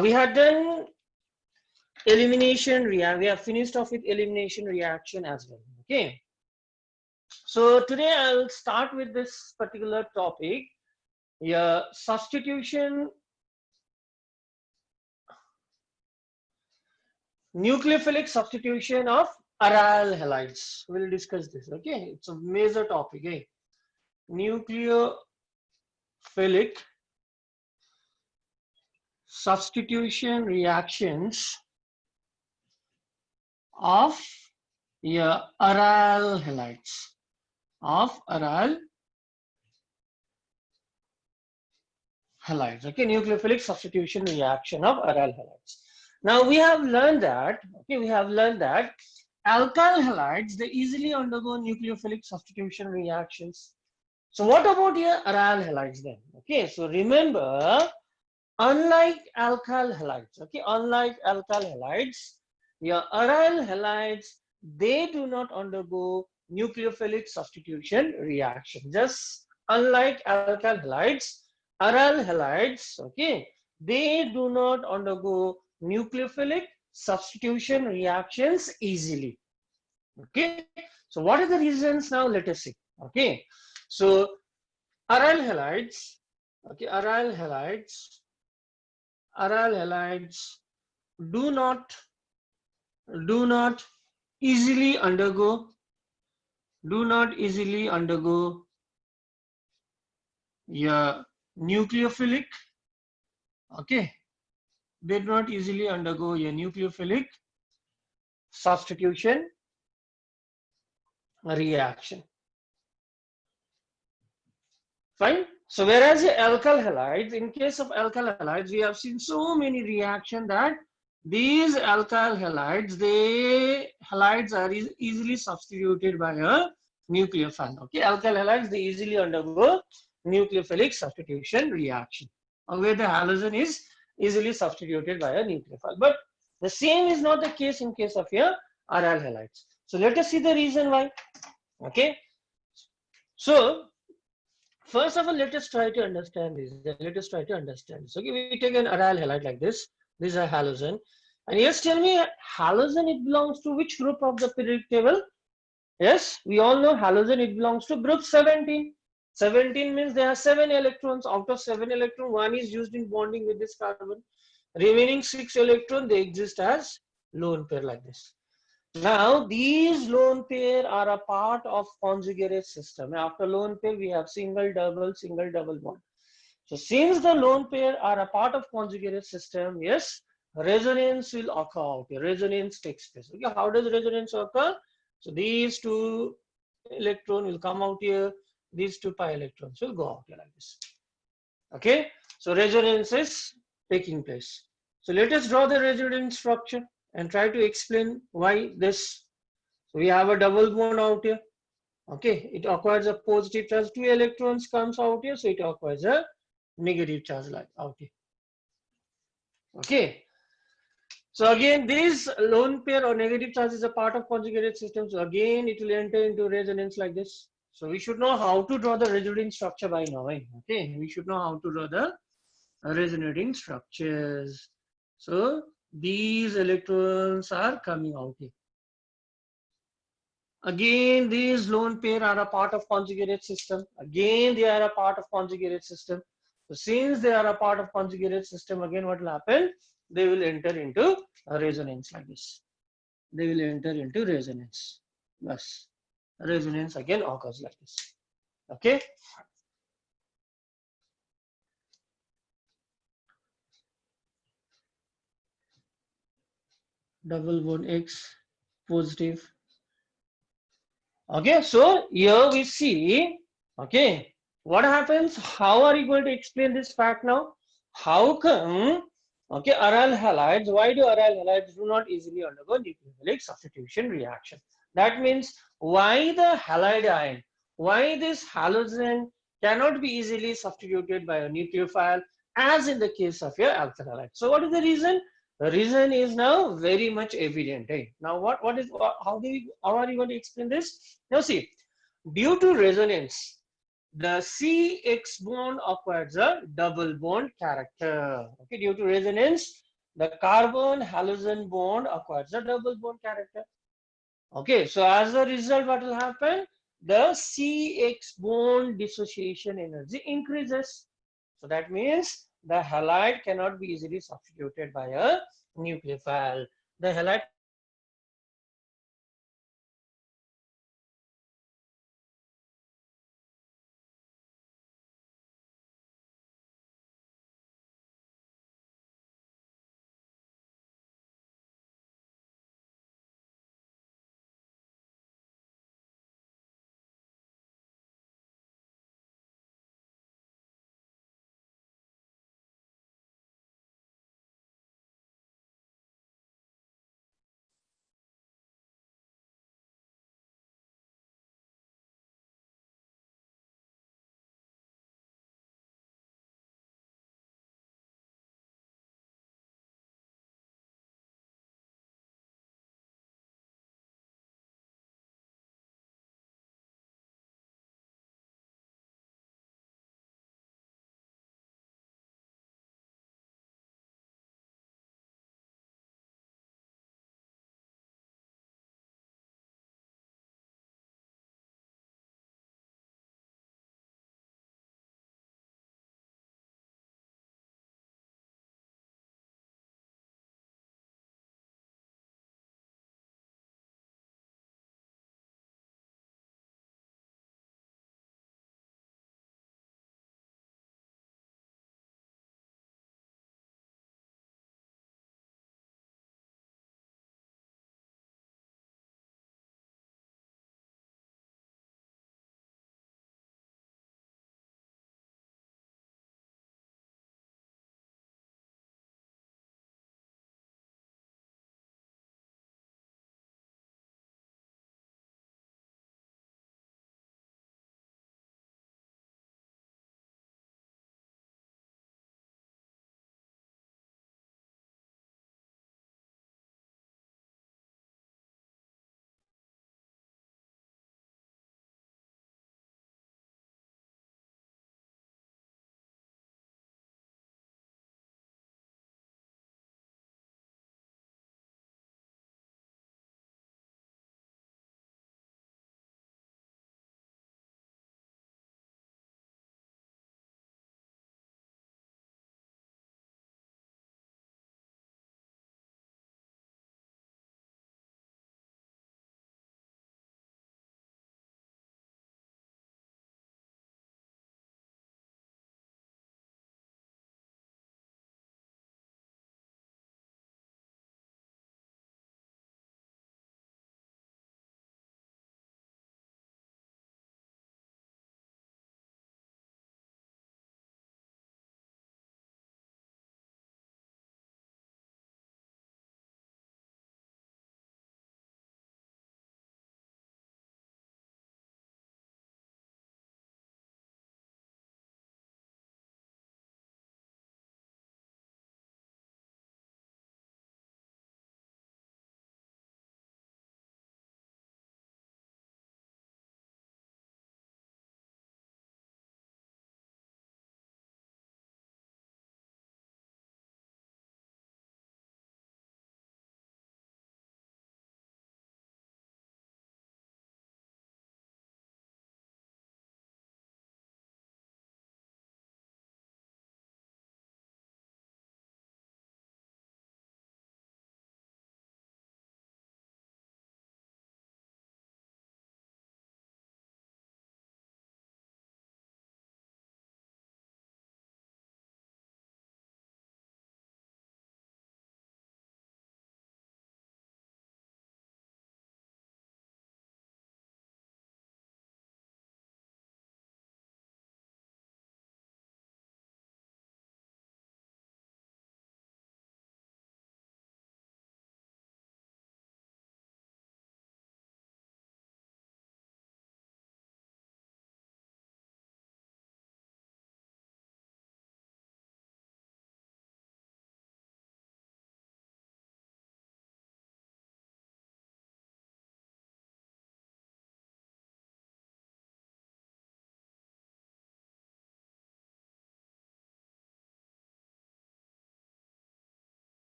we had done elimination reaction. We have finished off with elimination reaction as well. Okay. So today I'll start with this particular topic. Yeah, substitution, nucleophilic substitution of aryl halides. We'll discuss this. Okay, it's a major topic. Okay, nucleophilic substitution reactions of aryl halides okay, nucleophilic substitution reaction of aryl halides. Now we have learned that, okay, alkyl halides, they easily undergo nucleophilic substitution reactions. So what about here aryl halides then? Okay, so remember, unlike alkyl halides, okay, aryl halides, they do not undergo nucleophilic substitution reaction. Just unlike alkyl halides, aryl halides, okay, they do not undergo nucleophilic substitution reactions easily. Okay, so what are the reasons now? Let us see. Okay, so aryl halides, okay, aryl halides do not easily undergo nucleophilic, okay, they do not easily undergo a nucleophilic substitution reaction. Fine. So whereas the alkyl halides, in case of alkyl halides, we have seen so many reactions that these alkyl halides, halides are easily substituted by a nucleophile. Okay, alkyl halides, they easily undergo nucleophilic substitution reaction, where the halogen is easily substituted by a nucleophile. But the same is not the case in case of your aryl halides. So let us see the reason why. Okay, so first of all, let us try to understand this. Okay, we take an aryl halide like this. This is a halogen. And yes, tell me, halogen, it belongs to which group of the periodic table? Yes, we all know halogen, it belongs to group 17. 17 means there are 7 electrons. Out of 7 electrons, 1 is used in bonding with this carbon. Remaining 6 electrons, they exist as lone pair like this. Now, these lone pair are a part of conjugate system. After lone pair, we have single, double bond. So, since the lone pair are a part of conjugate system, yes, resonance will occur out here. Resonance takes place. Okay, how does resonance occur? So, these 2 electrons will come out here. These 2 pi electrons will go out here like this. Okay, so resonance is taking place. So, let us draw the resonance structure and try to explain why this. So we have a double bond out here. Okay, it acquires a positive charge. 2 electrons comes out here, so it acquires a negative charge like out here. Okay, so again, this lone pair or negative charge is a part of conjugated system. So again, it will enter into resonance like this. So we should know how to draw the resonating structure by now. Okay, we should know how to draw the resonating structures. So these electrons are coming out here. Again, these lone pair are a part of conjugated system. Again, they are a part of conjugated system. So since they are a part of conjugated system, again what will happen? They will enter into a resonance like this. They will enter into resonance. Yes, resonance again occurs like this. Okay. Double bond X positive. Okay, so here we see, okay, what happens? How are you going to explain this fact now? How come, okay, aryl halides, why do aryl halides do not easily undergo nucleophilic substitution reaction? That means why the halide ion, why this halogen cannot be easily substituted by a nucleophile as in the case of your alkyl halide. So what is the reason? The reason is now very much evident. Now how are you going to explain this? Now see, due to resonance, the CX bond acquires a double bond character. Okay, due to resonance, the carbon halogen bond acquires a double bond character. Okay, so as a result, what will happen? The CX bond dissociation energy increases. So that means the halide cannot be easily substituted by a nucleophile. The halide cannot be easily substituted by a nucleophile. So that means the halide cannot be easily substituted by a nucleophile. So that means the halide cannot be easily substituted by a nucleophile. Okay,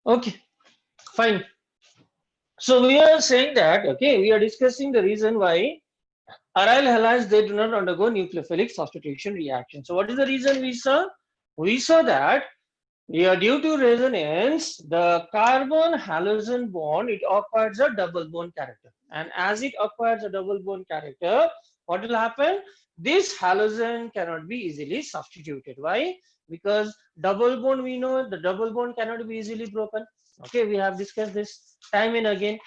Okay, fine. So we are saying that, okay, we are discussing the reason why aryl halides, they do not undergo nucleophilic substitution reaction. So what is the reason we saw? We saw that, yeah, due to resonance, the carbon halogen bond, it acquires a double bond character. And as it acquires a double bond character, what will happen? This halogen cannot be easily substituted. Why? Because double bond, we know the double bond cannot be easily broken. Okay, we have discussed this time and again.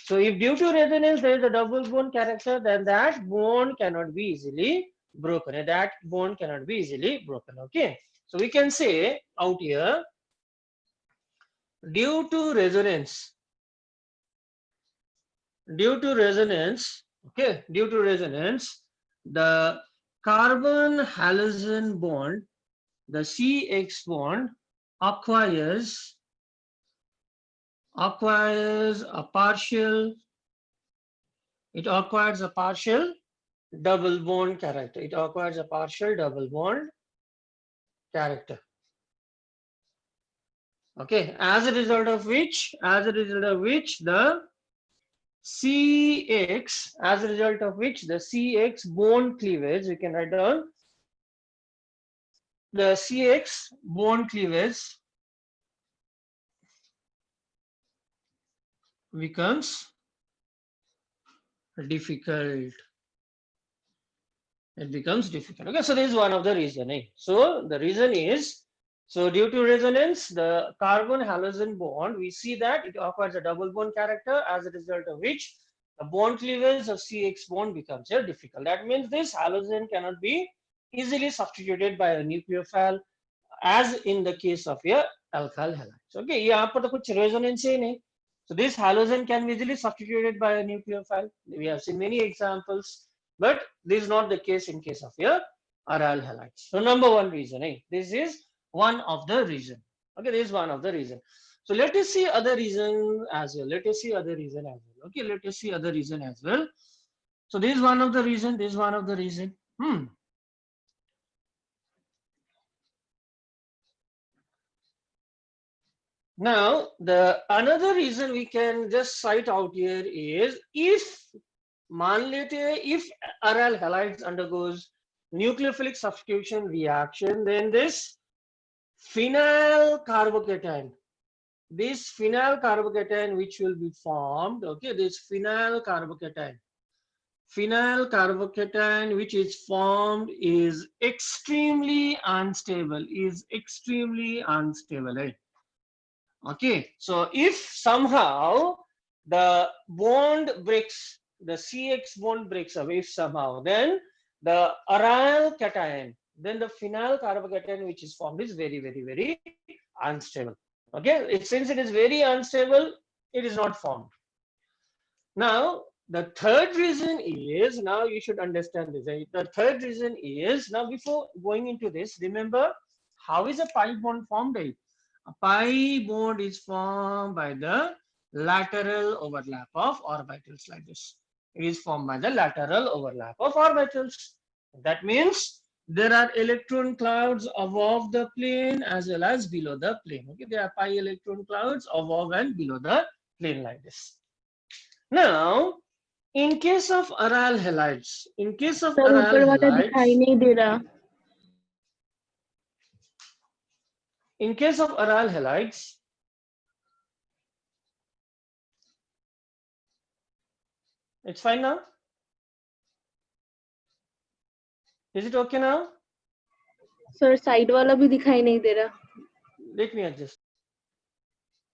So if due to resonance there is a double bond character, then that bond cannot be easily broken. That bond cannot be easily broken. Okay. So we can say out here, due to resonance, due to resonance, the carbon halogen bond, the CX bond acquires a partial, it acquires a partial double bond character. It acquires a partial double bond character. Okay, as a result of which, the CX, as a result of which the CX bond cleavage, we can write down the CX bond cleavage becomes difficult. It becomes difficult. Okay, so this is one of the reason. So the reason is, so due to resonance, the carbon halogen bond, we see that it acquires a double bond character, as a result of which the bond cleavage of CX bond becomes here difficult. That means this halogen cannot be easily substituted by a nucleophile, as in the case of a alkyl halides. Okay, यहाँ पर तो कुछ resonance ही नहीं. So this halogen can be easily substituted by a nucleophile. We have seen many examples, but this is not the case in case of your aryl halides. So number one reason, this is one of the reason. Okay, this is one of the reason. So let us see other reason as well. Let us see other reason as well. Okay, let us see other reason as well. So this is one of the reason. This is one of the reason. Now, the another reason we can just cite out here is, if मान लेते हैं, if aryl halides undergoes nucleophilic substitution reaction, then this phenyl carbocation which will be formed, okay, this phenyl carbocation which is formed is extremely unstable, right? Okay, so if somehow the bond breaks, the CX bond breaks away somehow, then the aryl cation, then the phenyl carbocation which is formed is very, very, very unstable. Okay, since it is very unstable, it is not formed. Now, the third reason is, now you should understand this. The third reason is, now before going into this, remember how is a pi bond formed? A pi bond is formed by the lateral overlap of orbitals like this. It is formed by the lateral overlap of orbitals. That means there are electron clouds above the plane as well as below the plane. Okay, there are pi electron clouds above and below the plane like this. Now, in case of aryl halides, sir ऊपर वाला दिखाई नहीं दे रहा. In case of aryl halides, it's fine now. Is it okay now? Sir side वाला भी दिखाई नहीं दे रहा. Let me adjust.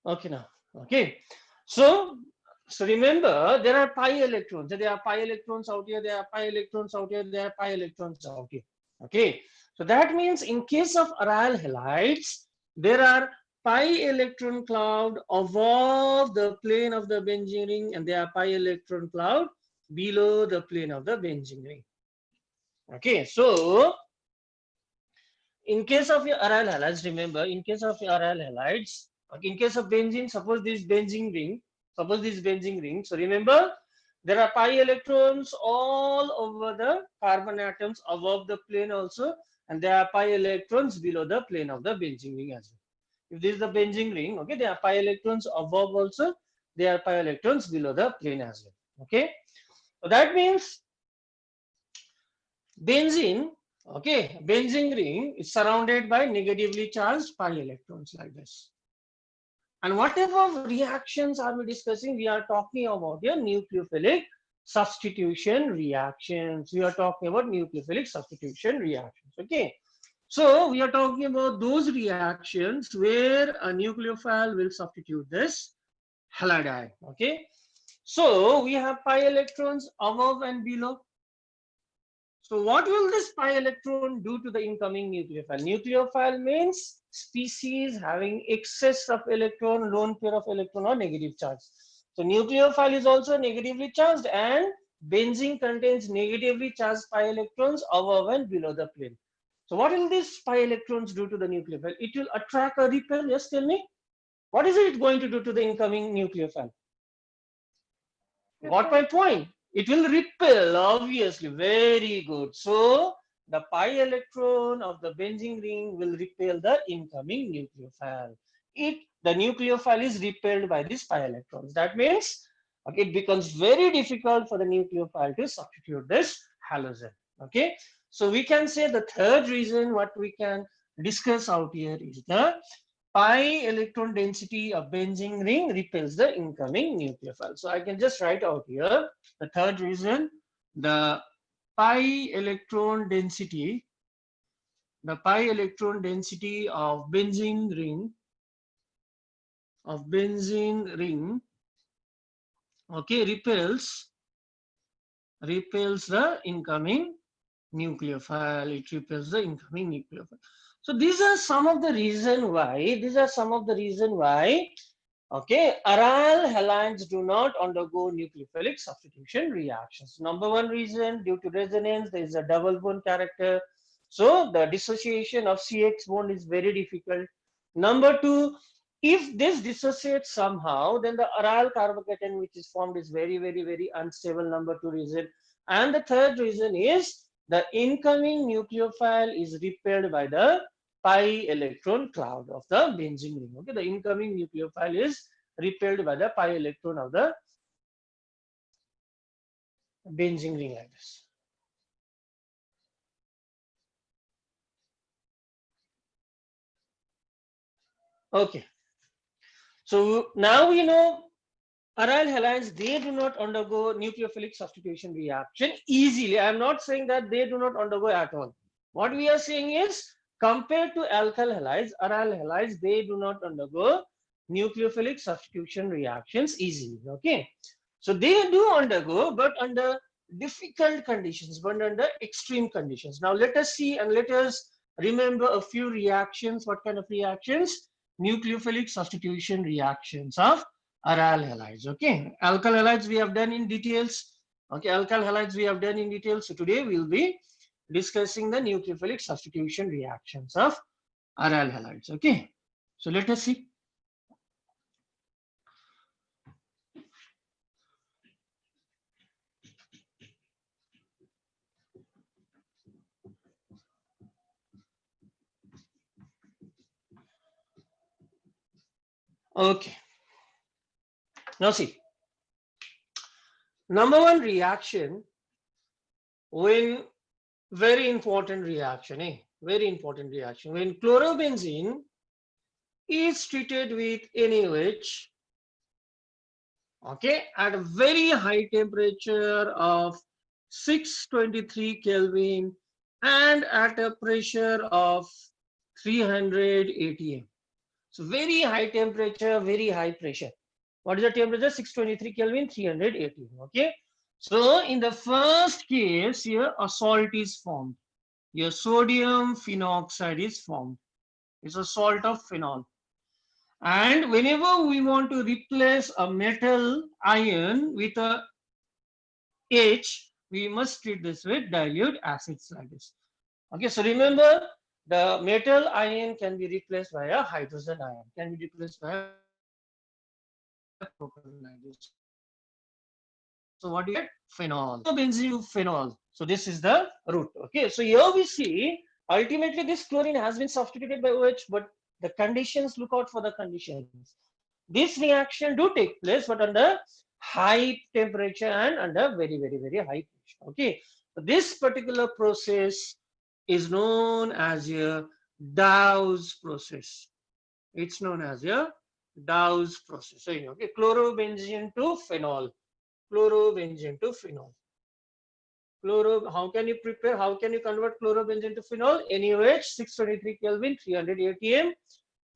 Okay now. Okay. So remember, there are pi electrons. There are pi electrons out here. There are pi electrons out here. There are pi electrons out here. Okay. So that means in case of aryl halides, there are pi electron cloud above the plane of the benzene ring, and there are pi electron cloud below the plane of the benzene ring. Okay. So in case of your aryl halides, remember, in case of your aryl halides, okay, in case of benzene, suppose this benzene ring, so remember, there are pi electrons all over the carbon atoms above the plane also, and there are pi electrons below the plane of the benzene ring as well. If this is the benzene ring, okay, there are pi electrons above also, there are pi electrons below the plane as well. Okay, so that means benzene, okay, benzene ring is surrounded by negatively charged pi electrons like this. And whatever reactions are we discussing, we are talking about here nucleophilic substitution reactions. We are talking about nucleophilic substitution reactions. Okay. So we are talking about those reactions where a nucleophile will substitute this halide ion. Okay. So we have pi electrons above and below. So what will this pi electron do to the incoming nucleophile? Nucleophile means species having excess of electron, lone pair of electron or negative charge. So nucleophile is also negatively charged, and benzene contains negatively charged pi electrons above and below the plane. So what will these pi electrons do to the nucleophile? It will attract or repel. Yes, tell me. What is it going to do to the incoming nucleophile? Got my point? It will repel, obviously. Very good. So the pi electron of the benzene ring will repel the incoming nucleophile. The nucleophile is repelled by these pi electrons. That means, okay, it becomes very difficult for the nucleophile to substitute this halogen. Okay, so we can say the third reason what we can discuss out here is the pi electron density of benzene ring repels the incoming nucleophile. So I can just write out here the third reason, the pi electron density, of benzene ring, okay, repels the incoming nucleophile. It repels the incoming nucleophile. So these are some of the reason why, okay, aryl halides do not undergo nucleophilic substitution reactions. Number one reason, due to resonance, there is a double bond character. So the dissociation of CX bond is very difficult. Number two, if this dissociates somehow, then the aryl carbocation which is formed is very, very, very unstable. Number two reason. And the third reason is the incoming nucleophile is repelled by the pi electron cloud of the benzene ring. Okay, the incoming nucleophile is repelled by the pi electron of the benzene ring like this. Okay, so now we know aryl halides, they do not undergo nucleophilic substitution reaction easily. I am not saying that they do not undergo at all. What we are saying is, compared to alkyl halides, aryl halides, they do not undergo nucleophilic substitution reactions easily. Okay, so they do undergo, but under difficult conditions, but under extreme conditions. Now let us see and let us remember a few reactions. What kind of reactions? Nucleophilic substitution reactions of aryl halides. Okay, alkyl halides we have done in details. Okay, alkyl halides we have done in details. So today we will be discussing the nucleophilic substitution reactions of aryl halides. Okay, so let us see. Okay, now see, number one reaction, when very important reaction, very important reaction, when chlorobenzene is treated with NaOH, okay, at a very high temperature of 623 Kelvin and at a pressure of 300 atm. So very high temperature, very high pressure. What is the temperature? 623 Kelvin, 300 atm. Okay. So in the first case here, a salt is formed. Your sodium phenoxide is formed. It's a salt of phenol. And whenever we want to replace a metal ion with a H, we must treat this with dilute acids like this. Okay, so remember, the metal ion can be replaced by a hydrogen ion, can be replaced by a propylene like this. So what do you get? Phenol. So benzene phenol. So this is the root. Okay, so here we see ultimately this chlorine has been substituted by OH, but The conditions, look out for the conditions. This reaction do take place, but under high temperature and under very, very, very high pressure. Okay. So this particular process is known as a Dawes process. It's known as a Dawes process. So, okay, chlorobenzene to phenol. Chlorobenzene to phenol. How can you prepare? How can you convert chlorobenzene to phenol? NaOH 623 Kelvin, 300 atm.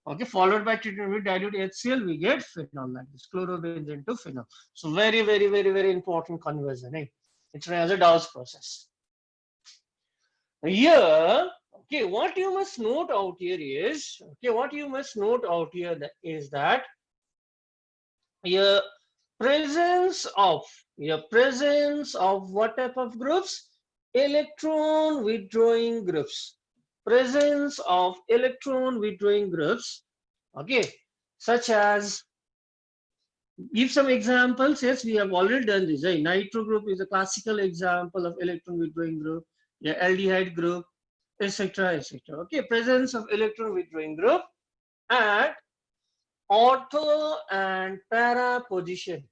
Okay, followed by treatment with dilute HCl, we get phenol like this, chlorobenzene to phenol. So very, very, very, very important conversion. Eh? It's known as a Dawes process. Here, okay, what you must note out here is, okay, what you must note out here is that your presence of what type of groups? Electron withdrawing groups. Presence of electron withdrawing groups. Okay, such as, give some examples. Yes, we have already done this. Right? Nitro group is a classical example of electron withdrawing group. Yeah, aldehyde group, etc., etc. Okay, presence of electron withdrawing group at ortho and para position.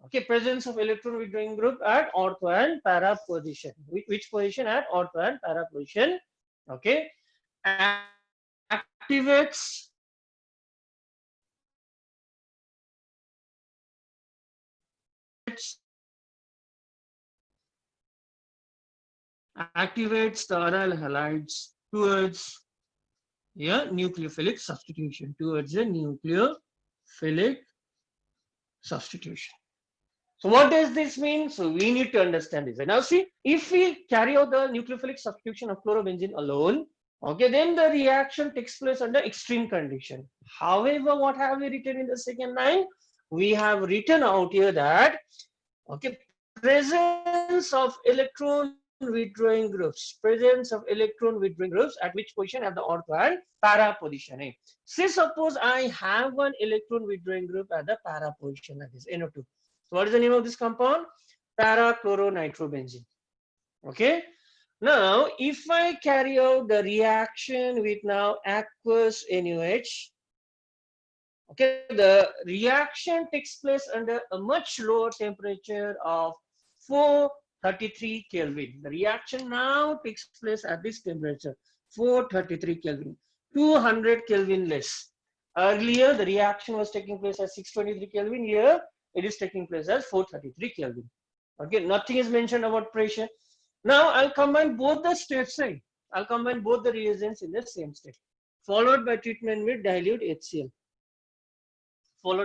Okay, presence of electron withdrawing group at ortho and para position. Which position? At ortho and para position. Okay, activates the aryl halides towards nucleophilic substitution, So what does this mean? So we need to understand this. And now see, if we carry out the nucleophilic substitution of chlorobenzene alone, okay, then the reaction takes place under extreme condition. However, what have we written in the second line? We have written out here that, okay, presence of electron withdrawing groups, at which position have the ortho and para position. Say suppose I have one electron withdrawing group at the para position, that is NO2. So what is the name of this compound? Para-chloronitrobenzene. Okay. Now, if I carry out the reaction with now aqueous NaOH, okay, the reaction takes place under a much lower temperature of 433 Kelvin. The reaction now takes place at this temperature, 433 Kelvin, 200 Kelvin less. Earlier, the reaction was taking place at 623 Kelvin. Here, it is taking place at 433 Kelvin. Okay, nothing is mentioned about pressure. Now, I'll combine both the steps. I'll combine both the reagents in the same step, followed by treatment with dilute HCl. Now,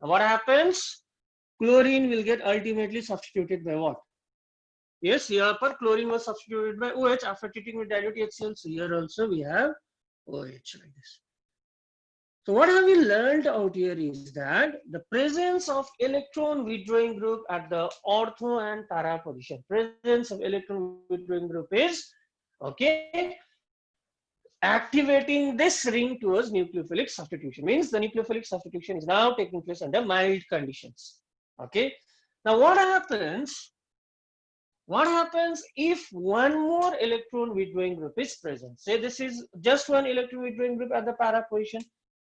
what happens? Chlorine will get ultimately substituted by what? Yes, here per chlorine was substituted by OH after treating with dilute HCl. So here also we have OH like this. So what have we learned out here is that the presence of electron withdrawing group at the ortho and para position. Presence of electron withdrawing group is, okay, activating this ring towards nucleophilic substitution. Means the nucleophilic substitution is now taking place under mild conditions. Okay. Now what happens? What happens if one more electron withdrawing group is present? Say this is just one electron withdrawing group at the para position.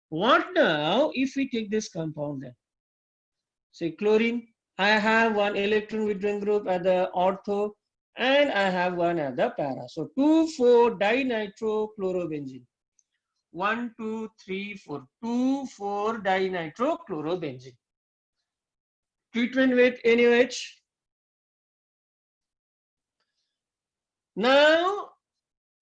What now if we take this compound then? Say chlorine, I have one electron withdrawing group at the ortho and I have one at the para. So 2,4-dinitrochlorobenzene. 1, 2, 3, 4. 2,4-dinitrochlorobenzene. Treatment with NaOH. Now,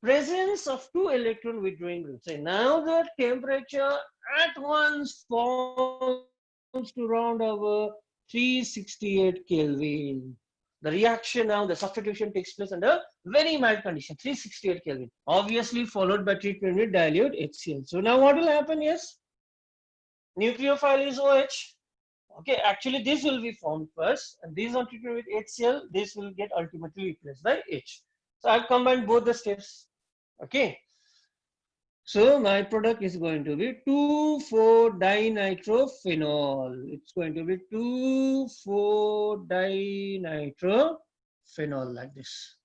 presence of two electron withdrawing groups. So now the temperature at once falls to around over 368 Kelvin. The reaction now, the substitution takes place under very mild condition, 368 Kelvin. Obviously followed by treatment with dilute HCl. So now what will happen is, nucleophile is OH. Okay, actually this will be formed first and this on treatment with HCl, this will get ultimately replaced by H. So I've combined both the steps. Okay. So my product is going to be 2,4-dinitrophenol. It's going to be 2,4-dinitrophenol like this.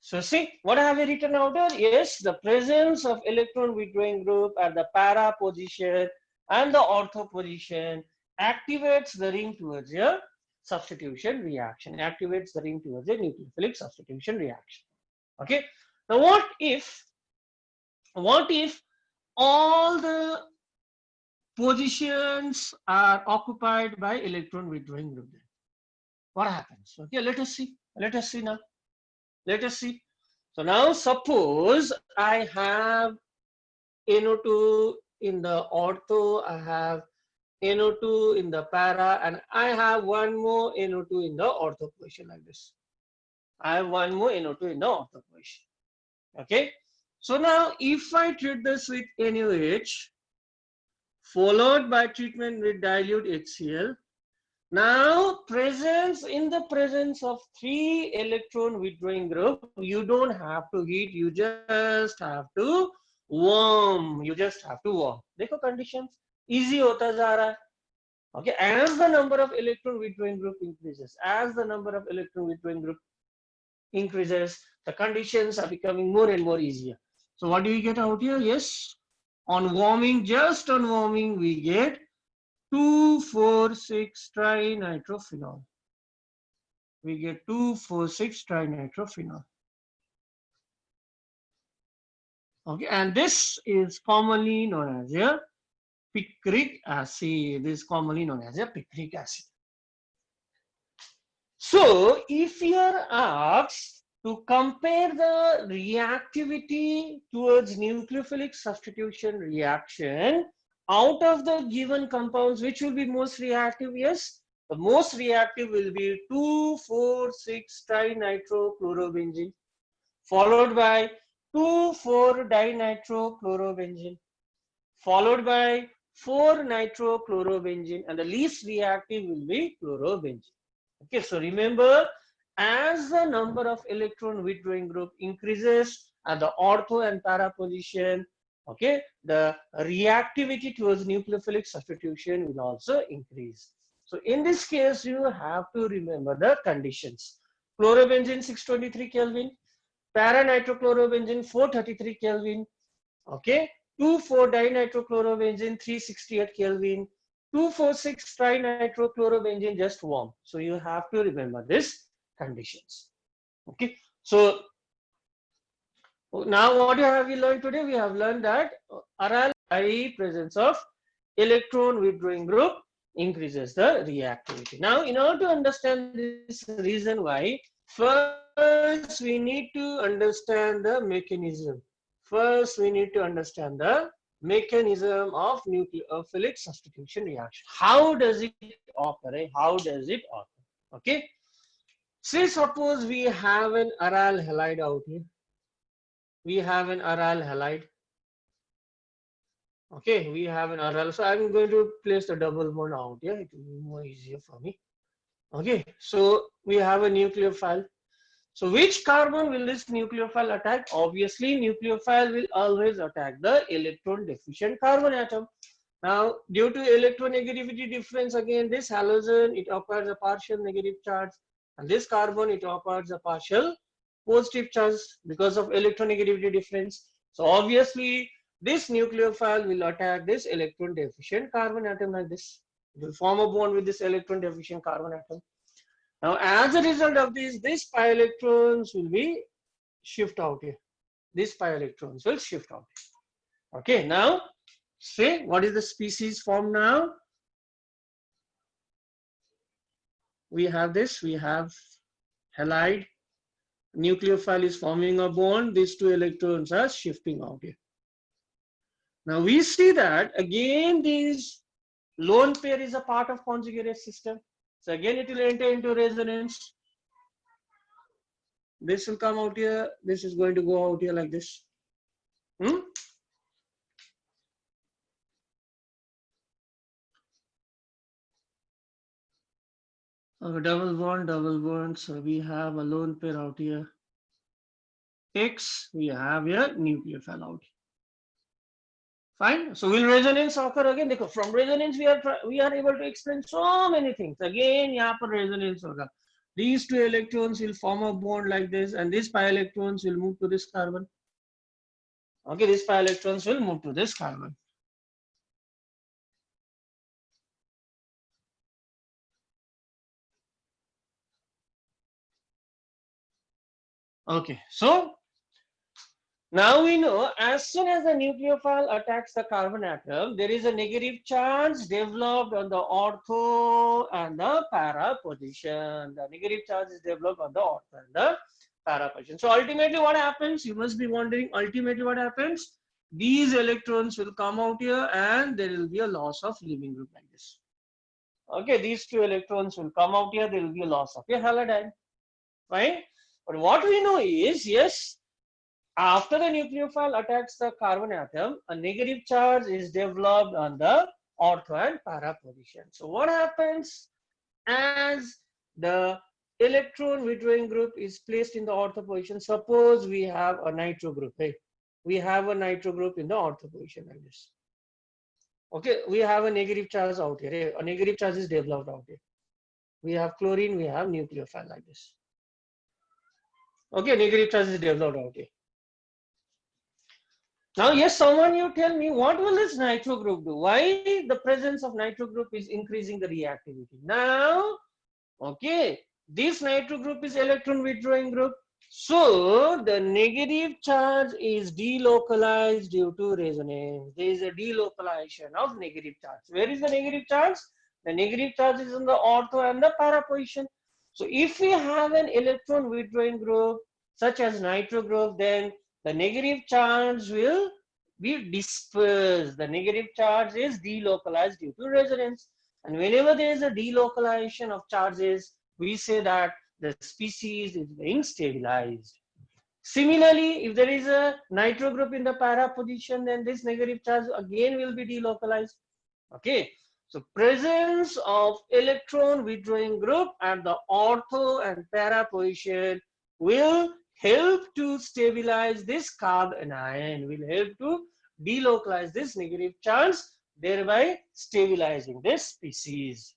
So see, what have we written out here? Yes, the presence of electron withdrawing group at the para position and the ortho position activates the ring towards a substitution reaction, activates the ring towards a nucleophilic substitution reaction. Okay. Now what if all the positions are occupied by electron withdrawing group? Then what happens? Okay, let us see. Let us see now. Let us see. So now suppose I have NO2 in the ortho, I have NO2 in the para, and I have one more NO2 in the ortho position like this. I have one more NO2 in the ortho position. Okay. So now if I treat this with NaOH followed by treatment with dilute HCl, now in the presence of 3 electron withdrawing group, you don't have to heat, you just have to warm. You just have to warm. देखो conditions easy होता जा रहा है. Okay, as the number of electron withdrawing group increases, as the number of electron withdrawing group increases, the conditions are becoming more and more easier. So what do we get out here? Yes, on warming, just on warming, we get 2,4,6 trinitrophenol. We get 2,4,6 trinitrophenol. Okay, and this is commonly known as a picric acid. This is commonly known as a picric acid. So, if you are asked to compare the reactivity towards nucleophilic substitution reaction out of the given compounds, which will be most reactive? Yes, the most reactive will be 2,4,6-trinitrochlorobenzene, followed by 2,4-dinitrochlorobenzene, followed by 4-nitrochlorobenzene, and the least reactive will be chlorobenzene. Okay, so remember, as the number of electron withdrawing group increases at the ortho and para position, okay, the reactivity towards nucleophilic substitution will also increase. So in this case, you have to remember the conditions. Chlorobenzene 623 Kelvin, para-nitrochlorobenzene 433 Kelvin, okay, 2,4-dinitrochlorobenzene 368 Kelvin, 2,4,6-trinitrochlorobenzene just warm. So you have to remember this conditions. Okay. So now what have we learned today? We have learned that aryl high presence of electron withdrawing group increases the reactivity. Now, in order to understand this reason why, first we need to understand the mechanism. First, we need to understand the mechanism of nucleophilic substitution reaction. How does it operate? How does it operate? Okay. Say suppose we have an aryl halide out here. We have an aryl halide. Okay, we have an aryl. So I'm going to place the double bond out here. It will be more easier for me. Okay, so we have a nucleophile. So which carbon will this nucleophile attack? Obviously, nucleophile will always attack the electron deficient carbon atom. Now, due to electronegativity difference, again, this halogen, it acquires a partial negative charge, and this carbon, it acquires a partial positive charge because of electronegativity difference. So obviously, this nucleophile will attack this electron deficient carbon atom like this. It will form a bond with this electron deficient carbon atom. Now, as a result of this, these pi electrons will be shift out here. These pi electrons will shift out. Okay, now say what is the species formed now? We have this, we have halide. Nucleophile is forming a bond. These two electrons are shifting out here. Now we see that again, this lone pair is a part of conjugated system. So again, it will enter into resonance. This will come out here. This is going to go out here like this. Okay, double bond. So we have a lone pair out here. X, we have here nucleophile out here. Fine. So will resonance occur again? From resonance we are able to explain so many things. Again, यहाँ पर resonance होगा. These two electrons will form a bond like this, and these pi electrons will move to this carbon. Okay, these pi electrons will move to this carbon. Okay, so now we know as soon as the nucleophile attacks the carbon atom, there is a negative charge developed on the ortho and the para position. The negative charge is developed on the ortho and the para position. So ultimately what happens? You must be wondering, ultimately what happens? These electrons will come out here and there will be a loss of leaving group like this. Okay, these two electrons will come out here, there will be a loss of your halide. Right? But what we know is, yes, after the nucleophile attacks the carbon atom, a negative charge is developed on the ortho and para position. So what happens as the electron withdrawing group is placed in the ortho position? Suppose we have a nitro group. Hey, we have a nitro group in the ortho position like this. Okay, we have a negative charge out here. Hey, a negative charge is developed out here. We have chlorine, we have nucleophile like this. Okay, negative charge is developed out here. Now, yes, someone you tell me, what will this nitro group do? Why the presence of nitro group is increasing the reactivity? Now, okay, this nitro group is electron withdrawing group. So, the negative charge is delocalized due to resonance. There is a delocalization of negative charge. Where is the negative charge? The negative charge is in the ortho and the para position. So, if we have an electron withdrawing group, such as nitro group, then the negative charge will be dispersed. The negative charge is delocalized due to resonance. And whenever there is a delocalization of charges, we say that the species is being stabilized. Similarly, if there is a nitro group in the para position, then this negative charge again will be delocalized. Okay. So presence of electron withdrawing group at the ortho and para position will help to stabilize this carbanion, will help to delocalize this negative charge, thereby stabilizing this species.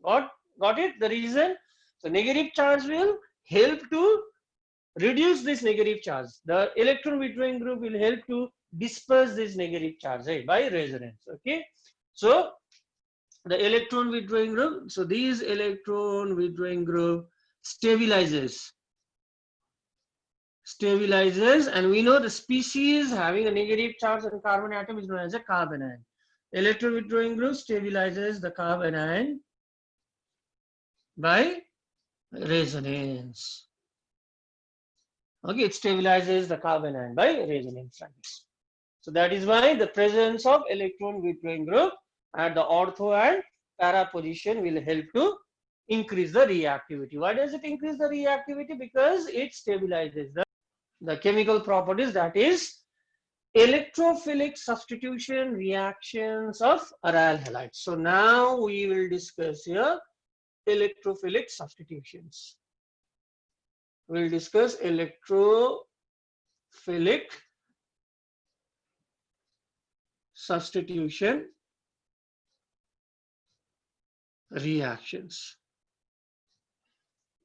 Got it? The reason? So negative charge will help to reduce this negative charge. The electron withdrawing group will help to disperse this negative charge, right, by resonance. Okay. So the electron withdrawing group, so these electron withdrawing group stabilizes, and we know the species having a negative charge on carbon atom is known as a carbanion. Electron withdrawing group stabilizes the carbanion by resonance. Okay, it stabilizes the carbanion by resonance. So that is why the presence of electron withdrawing group at the ortho and para position will help to increase the reactivity. Why does it increase the reactivity? Because it stabilizes the chemical properties, that is electrophilic substitution reactions of aryl halides. So now we will discuss here electrophilic substitutions. We will discuss electrophilic substitution reactions.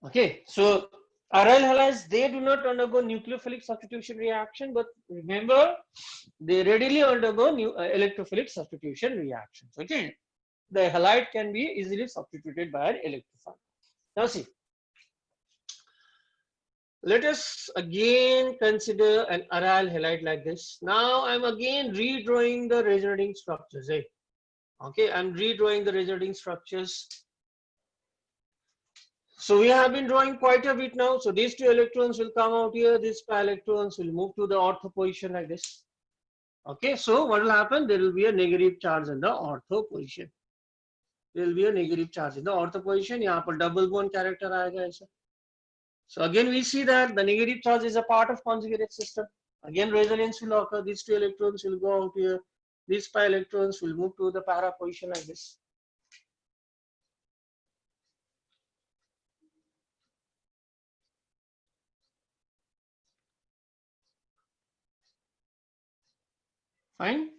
Okay, so aryl halides, they do not undergo nucleophilic substitution reaction, but remember, they readily undergo electrophilic substitution reactions. Okay, the halide can be easily substituted by an electrophile. Now see, let us again consider an aryl halide like this. Now I'm again redrawing the resonating structures. Okay, I'm redrawing the resonating structures. So we have been drawing quite a bit now. So these two electrons will come out here. These pi electrons will move to the ortho position like this. Okay, so what will happen? There will be a negative charge in the ortho position. There will be a negative charge in the ortho position. यहाँ पर double bond character आएगा ऐसा. So again we see that the negative charge is a part of conjugated system. Again resonance will occur. These two electrons will go out here. These pi electrons will move to the para position like this. Fine.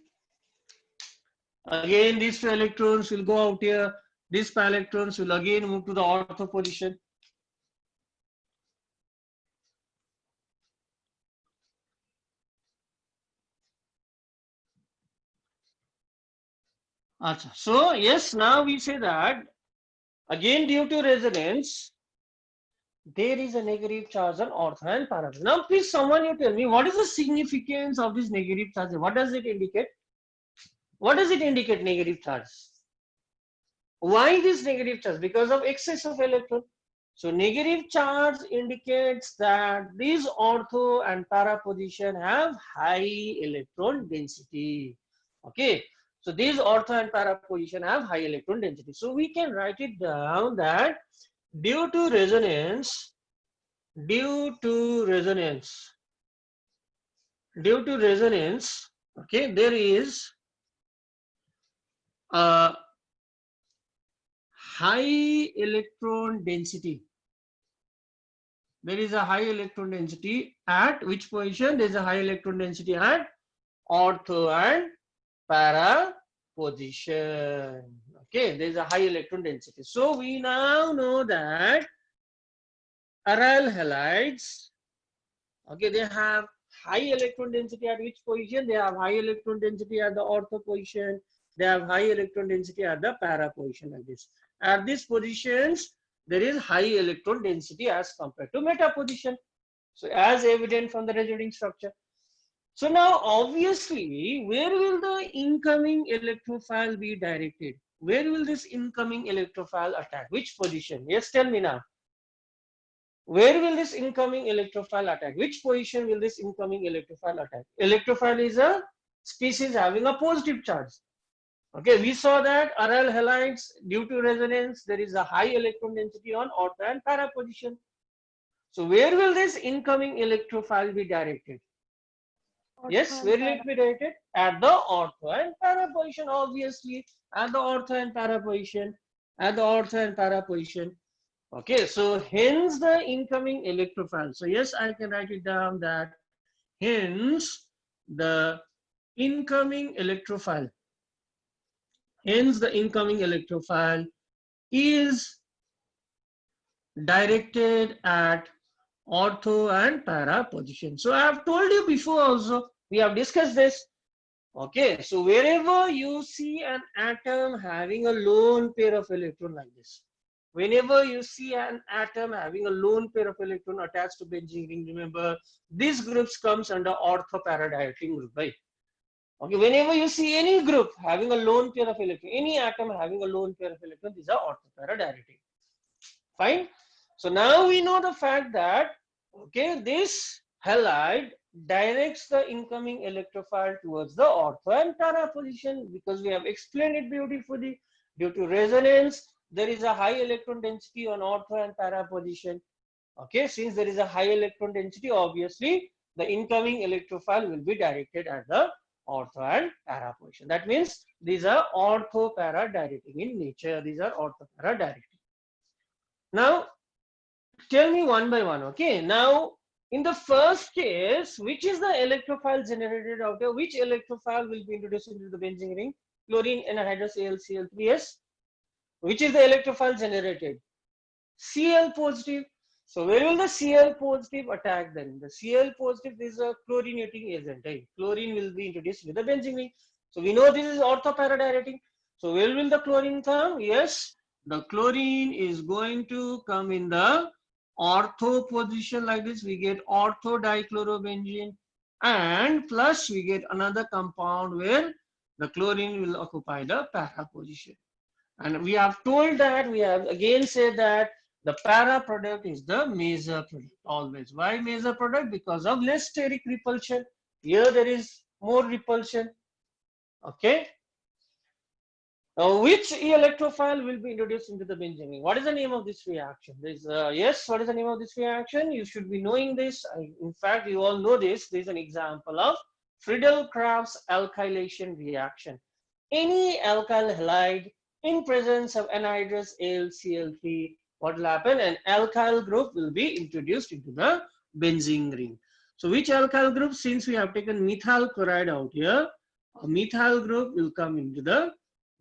Again, these two electrons will go out here. These pi electrons will again move to the ortho position. Acha. So yes, now we say that again due to resonance, there is a negative charge on ortho and para. Now please someone you tell me what is the significance of this negative charge? What does it indicate? What does it indicate negative charge? Why this negative charge? Because of excess of electron. So negative charge indicates that these ortho and para position have high electron density. Okay. So these ortho and para position have high electron density. So we can write it down that due to resonance, due to resonance, due to resonance, okay, there is a high electron density. There is a high electron density at which position? There is a high electron density at ortho and para position. Okay, there is a high electron density. So we now know that aryl halides, okay, they have high electron density at which position? They have high electron density at the ortho position. They have high electron density at the para position like this. At these positions, there is high electron density as compared to meta position. So as evident from the resonating structure. So now obviously, where will the incoming electrophile be directed? Where will this incoming electrophile attack? Which position? Yes, tell me now. Where will this incoming electrophile attack? Which position will this incoming electrophile attack? Electrophile is a species having a positive charge. Okay, we saw that aryl halides, due to resonance, there is a high electron density on ortho and para position. So where will this incoming electrophile be directed? Yes, where will it be directed? At the ortho and para position, obviously. At the ortho and para position. At the ortho and para position. Okay, so hence the incoming electrophile. So yes, I can write it down that hence the incoming electrophile. Hence the incoming electrophile is directed at ortho and para position. So I have told you before also, we have discussed this. Okay, so wherever you see an atom having a lone pair of electron like this, whenever you see an atom having a lone pair of electron attached to benzene ring, remember these groups comes under ortho para directing group, right? Okay, whenever you see any group having a lone pair of electron, any atom having a lone pair of electron, these are ortho para directing. Fine. So now we know the fact that, okay, this halide directs the incoming electrophile towards the ortho and para position because we have explained it beautifully. Due to resonance, there is a high electron density on ortho and para position. Okay, since there is a high electron density, obviously the incoming electrophile will be directed at the ortho and para position. That means these are ortho para directing in nature. These are ortho para directing. Now, tell me one by one, okay? Now, in the first case, which is the electrophile generated out of which electrophile will be introduced into the benzene ring? Chlorine anhydrous AlCl3s. Which is the electrophile generated? Cl positive. So, where will the Cl positive attack then? The Cl positive is a chlorinating agent, right? Chlorine will be introduced into the benzene ring. So, we know this is ortho para directing. So, where will the chlorine come? Yes, the chlorine is going to come in the ortho position like this. We get ortho dichlorobenzene and plus we get another compound where the chlorine will occupy the para position. And we have told that, we have again said that the para product is the major product always. Why major product? Because of less steric repulsion. Here there is more repulsion. Okay. Now, which electrophile will be introduced into the benzene ring? What is the name of this reaction? This, yes, what is the name of this reaction? You should be knowing this. In fact, you all know this. This is an example of Friedel-Crafts alkylation reaction. Any alkyl halide in presence of anhydrous AlCl3, what will happen? An alkyl group will be introduced into the benzene ring. So, which alkyl group? Since we have taken methyl chloride out here, a methyl group will come into the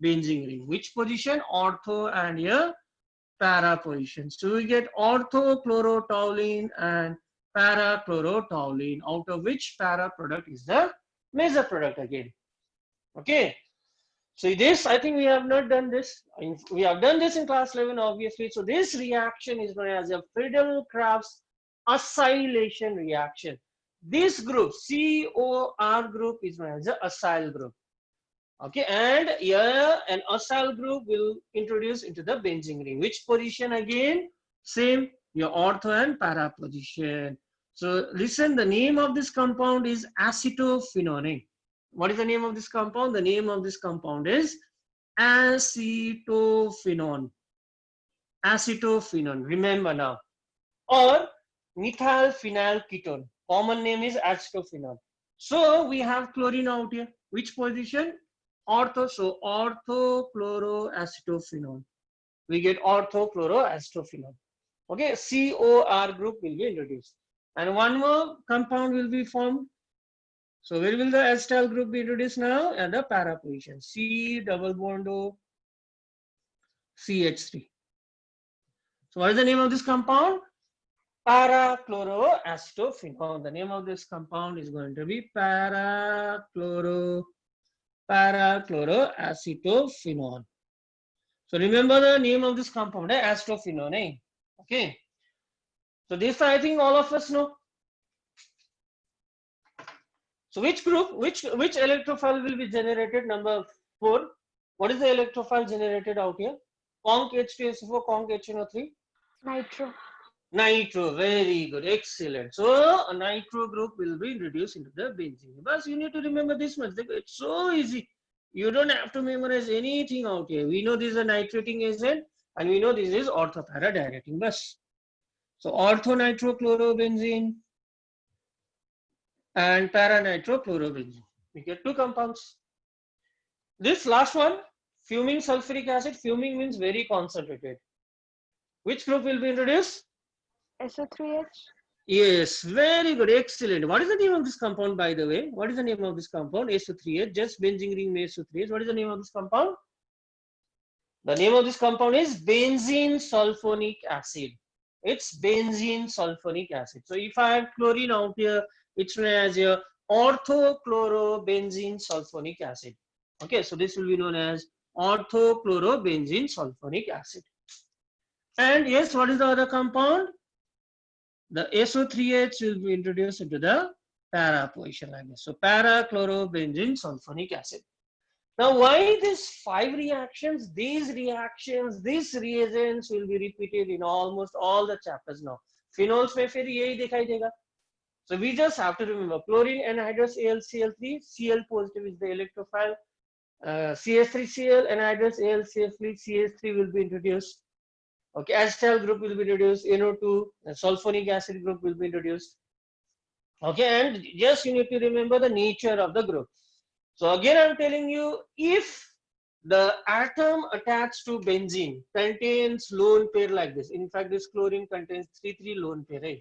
benzene ring. Which position? Ortho and here para position. So we get orthochlorotoluene and parachlorotoluene, out of which para product is the major product again. Okay. So this, I think we have not done this. We have done this in class 11, obviously. So this reaction is known as a Friedel-Crafts acylation reaction. This group, COR group, is known as the acyl group. Okay, and here an acyl group will introduce into the benzene ring. Which position again? Same, your ortho and para position. So listen, the name of this compound is acetophenone. What is the name of this compound? The name of this compound is acetophenone. Acetophenone, remember now. Or methyl phenyl ketone. Common name is acetophenone. So we have chlorine out here. Which position? Ortho. So orthochloroacetophenone. We get orthochloroacetophenone. Okay, COR group will be introduced. And one more compound will be formed. So where will the acetyl group be introduced now? At the para position. C double bond O CH3. So what is the name of this compound? Parachloroacetophenone. The name of this compound is going to be parachloroacetophenone. So remember the name of this compound, acetophenone. Okay. So this I think all of us know. So which group, which electrophile will be generated? Number 4. What is the electrophile generated out here? Conc H2SO4, Conc HNO3. Nitro. Nitro, very good, excellent. So a nitro group will be introduced into the benzene. But you need to remember this much. It's so easy. You don't have to memorize anything out here. We know this is a nitrating agent, and we know this is ortho-para directing bus. So ortho-nitrochlorobenzene and para-nitrochlorobenzene. We get 2 compounds. This last one, fuming sulfuric acid. Fuming means very concentrated. Which group will be introduced? SO3H. Yes, very good, excellent. What is the name of this compound, by the way? What is the name of this compound? SO3H, just benzene ring SO3H. What is the name of this compound? The name of this compound is benzene sulfonic acid. It's benzene sulfonic acid. So if I have chlorine out here, it's known as your orthochlorobenzene sulfonic acid. Okay, so this will be known as orthochlorobenzene sulfonic acid. And yes, what is the other compound? The SO3H will be introduced into the para position like this. So parachlorobenzene sulfonic acid. Now, why these 5 reactions? These reactions, these reagents will be repeated in almost all the chapters now. Phenols में फिर यही दिखाई देगा. So we just have to remember chlorine anhydrous AlCl3, Cl positive is the electrophile. CH3Cl anhydrous AlCl3, CH3 will be introduced. Okay, acetyl group will be introduced, NO2, sulfonic acid group will be introduced. Okay, and just you need to remember the nature of the group. So again, I'm telling you, if the atom attached to benzene contains lone pair like this, in fact, this chlorine contains 3 lone pair, right?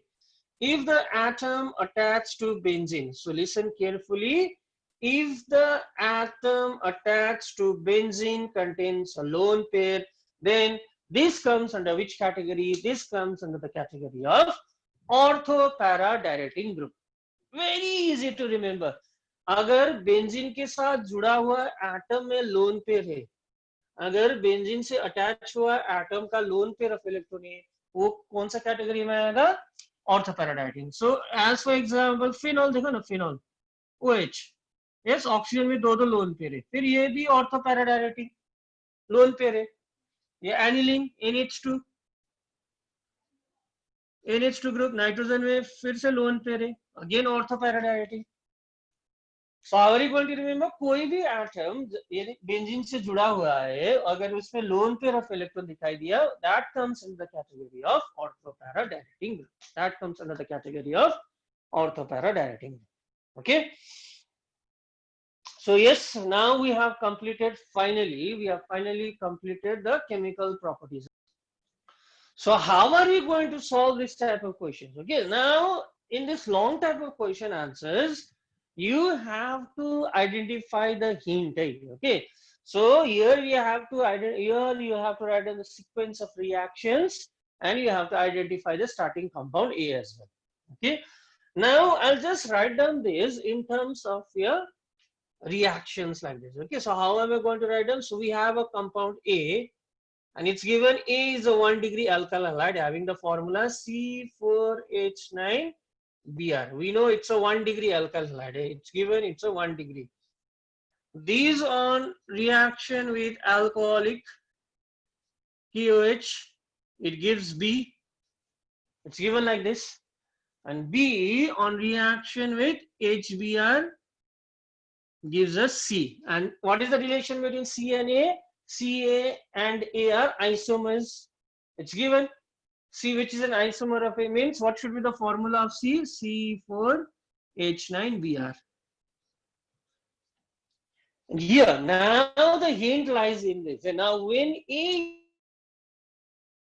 If the atom attached to benzene, so listen carefully, if the atom attached to benzene contains a lone pair, then this comes under which category? This comes under the category of ortho-para directing group. Very easy to remember. अगर benzene के साथ जुड़ा हुआ atom में lone pair है, अगर benzene से attach हुआ एटम का लोन पेयर ऑफ इलेक्ट्रॉन है, वो कौन सा कैटेगरी में आएगा? Ortho para directing. So as for example phenol देखो ना, फिनॉल OH, यस, ऑक्सीजन में 2 लोन पेयर है, फिर ये भी ऑर्थो-पैरा डायरेक्टिंग लोन पेयर है. ये एनिलीन NH2 ग्रुप नाइट्रोजन में फिर से लोन पेयर है, again ortho-para directing. So are you going to remember, कोई भी एटम बेंजीन से जुड़ा हुआ है, अगर उसमें लोन पेयर ऑफ इलेक्ट्रॉन दिखाई दिया, that comes in the category of ortho-para directing group. That comes under the category of ortho-para directing group. Okay. So yes, now we have completed, we have finally completed the chemical properties. So how are we going to solve this type of questions? Okay, now in this long type of question answers, you have to identify the hint. Okay, so here you have to write in the sequence of reactions, and you have to identify the starting compound A as well. Okay, now I'll just write down this in terms of your reactions like this. Okay, so how am I going to write down? So we have a compound A, and it's given A is a 1 degree alkyl halide having the formula C4H9Br. We know it's a 1 degree alkyl halide. It's given it's a 1 degree. These on reaction with alcoholic KOH, it gives B. It's given like this. And B on reaction with HBr gives us C. And what is the relation between C and A? Ca and A are isomers. It's given. C, which is an isomer of A, means what should be the formula of C? C4H9Br. And here, now the hint lies in this. And now when A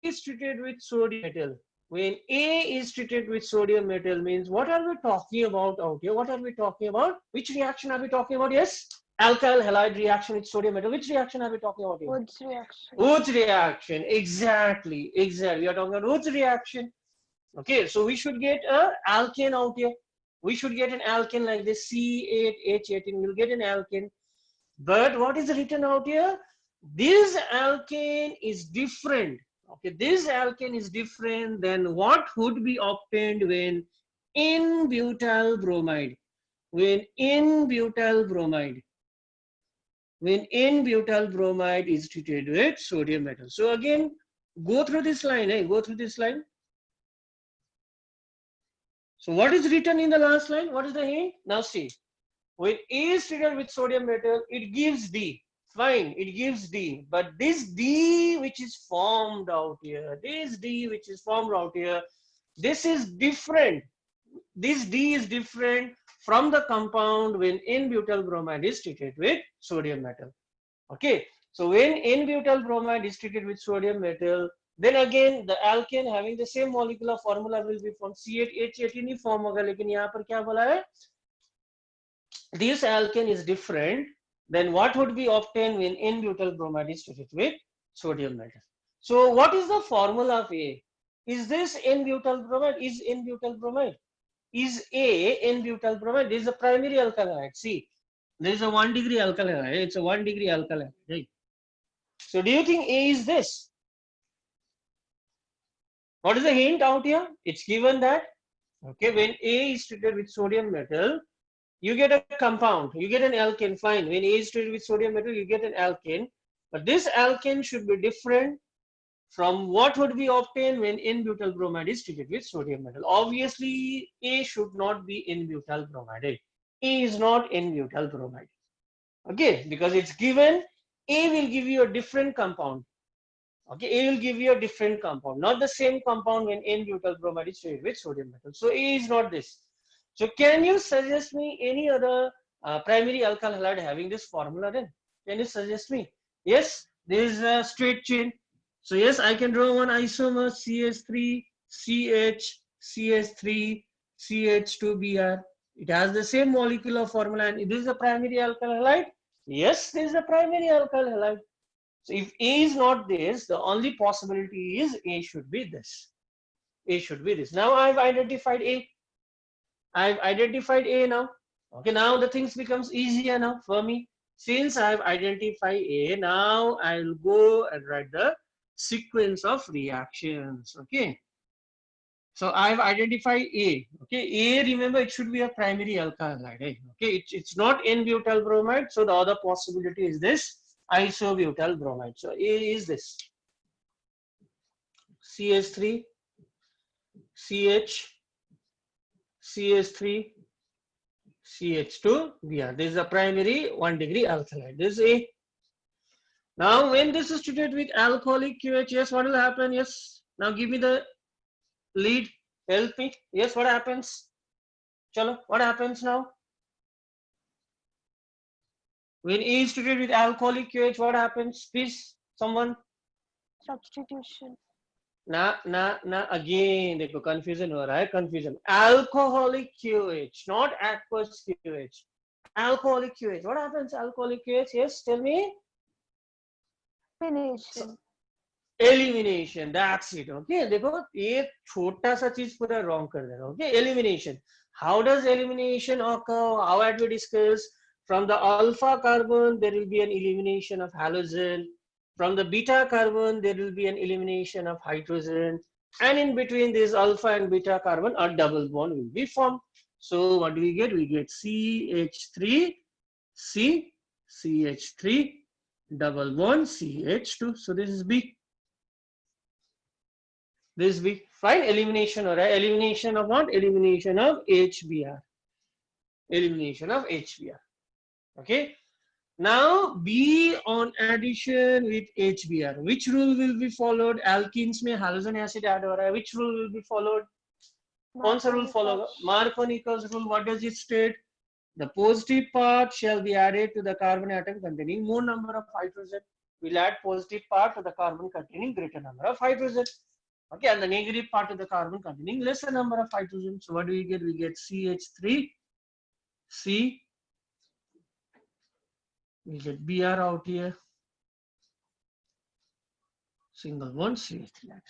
is treated with sodium metal, when A is treated with sodium metal, means what are we talking about out here? What are we talking about? Which reaction are we talking about? Yes, alkyl halide reaction with sodium metal. Which reaction are we talking about here? Woods reaction. Woods reaction. Exactly. We are talking about Woods reaction. Okay, so we should get a alkane out here. We should get an alkane like this, C8H18. We'll get an alkane. But what is written out here? This alkane is different. Okay, this alkane is different than what would be obtained when N-butyl bromide. When N-butyl bromide is treated with sodium metal. So again, go through this line. Go through this line. So what is written in the last line? What is the hint? Now see, when A is treated with sodium metal, it gives D. Fine, it gives D. But this D which is formed out here, this is different. This D is different from the compound when N-butyl bromide is treated with sodium metal. Okay, so when N-butyl bromide is treated with sodium metal, then again the alkane having the same molecular formula will be from C8H18 he form होगा, लेकिन यहाँ पर क्या बोला है? This alkane is different than what would be obtained when N-butyl bromide is treated with sodium metal. So what is the formula of A? Is this N-butyl bromide? Is N-butyl bromide? Is A N-butyl bromide? This is a primary alkyl halide. See, there is a 1 degree alkyl halide. It's a 1 degree alkyl halide. Right? So do you think A is this? What is the hint out here? It's given that, okay, when A is treated with sodium metal, you get a compound, you get an alkane, fine. When A is treated with sodium metal, you get an alkane. But this alkane should be different from what would be obtained when N-butyl bromide is treated with sodium metal. Obviously, A should not be N-butyl bromide. A is not N-butyl bromide. Okay, because it's given, A will give you a different compound. Okay, A will give you a different compound, not the same compound when N-butyl bromide is treated with sodium metal. So A is not this. So can you suggest me any other primary alkyl halide having this formula then? Can you suggest me? Yes, there is a straight chain. So yes, I can draw one isomer CH3, CH, CH3, CH2Br. It has the same molecular formula, and this is a primary alkyl halide. Yes, this is a primary alkyl halide. So if A is not this, the only possibility is A should be this. A should be this. Now I've identified A. I've identified A now. Okay, now the things becomes easier now for me. Since I've identified A, now I'll go and write the sequence of reactions. Okay. So I've identified A. Okay, A, remember, it should be a primary alkyl halide. Okay, it's not N-butyl bromide. So the other possibility is this isobutyl bromide. So A is this CH3, CH, CH3, CH2Br. This is a primary 1 degree alkyl. This is A. Now, when this is treated with alcoholic QH, yes, what will happen? Yes. Now give me the lead. Help me. Yes, what happens? Chalo, what happens now? When A is treated with alcoholic QH, what happens? Please, someone. Substitution. Again, देखो confusion हो रहा है, confusion. Alcoholic QH, not aqueous QH. Alcoholic QH. What happens? Alcoholic QH. Yes, tell me. Elimination. That's it. Okay. देखो ये छोटा सा चीज पूरा wrong कर देगा. Okay. Elimination. How does elimination occur? How had we discussed? From the alpha carbon, there will be an elimination of halogen. From the beta carbon, there will be an elimination of hydrogen. And in between this alpha and beta carbon, a double bond will be formed. So what do we get? We get CH3, C, CH3, double bond, CH2. So this is B. This is B. Fine. Elimination or elimination of what? Elimination of HBr. Elimination of HBr. Okay. Now B on addition with HBr. Which rule will be followed? Alkenes में halogen acid add हो रहा है. Which rule will be followed? कौन सा rule follow? Marconi's rule. What does it state? The positive part shall be added to the carbon atom containing more number of hydrogen. We'll add positive part to the carbon containing greater number of hydrogen. Okay, and the negative part of the carbon containing lesser number of hydrogen. So what do we get? We get CH3, C. We get Br out here. Single bond CH3.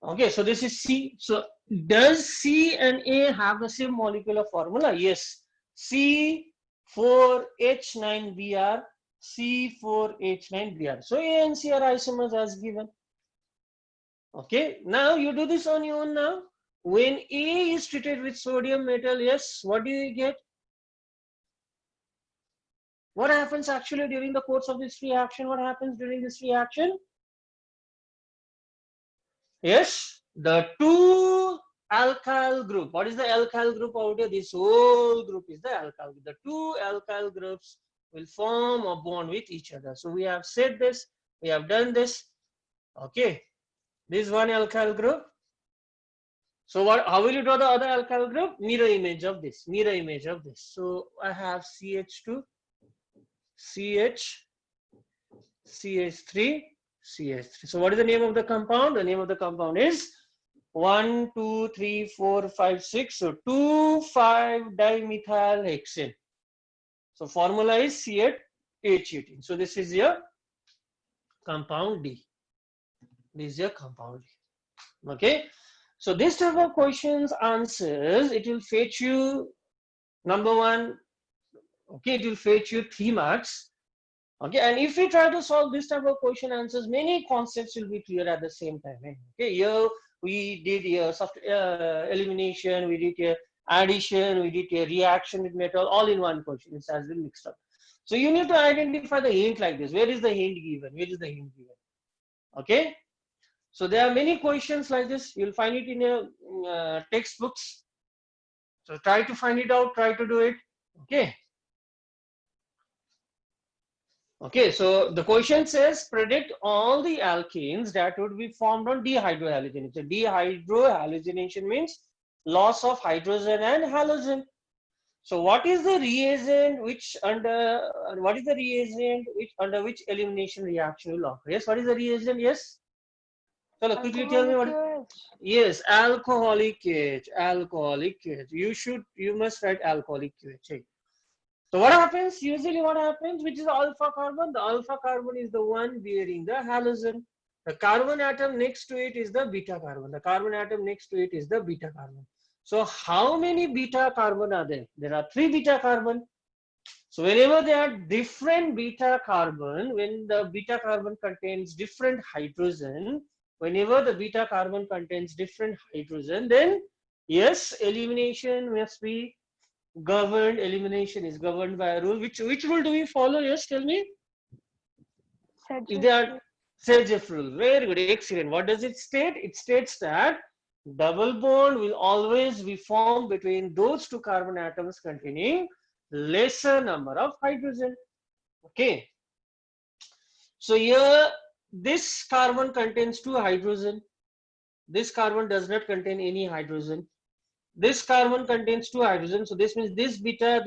Okay, so this is C. So does C and A have the same molecular formula? Yes. C4H9Br, C4H9Br. So A and C are isomers as given. Okay, now you do this on your own now. When A is treated with sodium metal, yes, what do you get? What happens actually during the course of this reaction? What happens during this reaction? Yes, the two alkyl group. What is the alkyl group out here? This whole group is the alkyl group. The two alkyl groups will form a bond with each other. So we have said this, we have done this. Okay, this is one alkyl group. So what? How will you draw the other alkyl group? Mirror image of this. Mirror image of this. So I have CH2, CH, CH3, CH3. So what is the name of the compound? The name of the compound is 1, 2, 3, 4, 5, 6. So 2,5-dimethylhexane. So formula is C8H18. So this is your compound D. This is your compound D. Okay. So this type of questions answers, it will fetch you number one. Okay, it will fetch you 3 marks. Okay, and if you try to solve this type of question answers, many concepts will be clear at the same time. Okay, here we did here elimination, we did here addition, we did here reaction with metal, all in one question. It has been mixed up. So you need to identify the hint like this. Where is the hint given? Where is the hint given? Okay, so there are many questions like this. You'll find it in your textbooks. So try to find it out. Try to do it. Okay. Okay, so the question says predict all the alkenes that would be formed on dehydrohalogenation. So dehydrohalogenation means loss of hydrogen and halogen. So what is the reagent under which elimination reaction will occur? Yes, what is the reagent? Yes. So quickly tell me what. Yes, alcoholic H. Alcoholic H. You must write alcoholic H. So what happens? Usually what happens? Which is alpha carbon? The alpha carbon is the one bearing the halogen. The carbon atom next to it is the beta carbon. The carbon atom next to it is the beta carbon. So how many beta carbon are there? There are 3 beta carbon. So whenever there are different beta carbon, when the beta carbon contains different hydrogen, whenever the beta carbon contains different hydrogen, then yes, elimination must be governed. Elimination is governed by a rule. Which rule do we follow? Yes, tell me. Sergev rule. Very good, excellent. What does it state? It states that double bond will always be formed between those 2 carbon atoms containing lesser number of hydrogen. Okay. So here this carbon contains 2 hydrogen. This carbon does not contain any hydrogen. This carbon contains 2 hydrogen. So this means this beta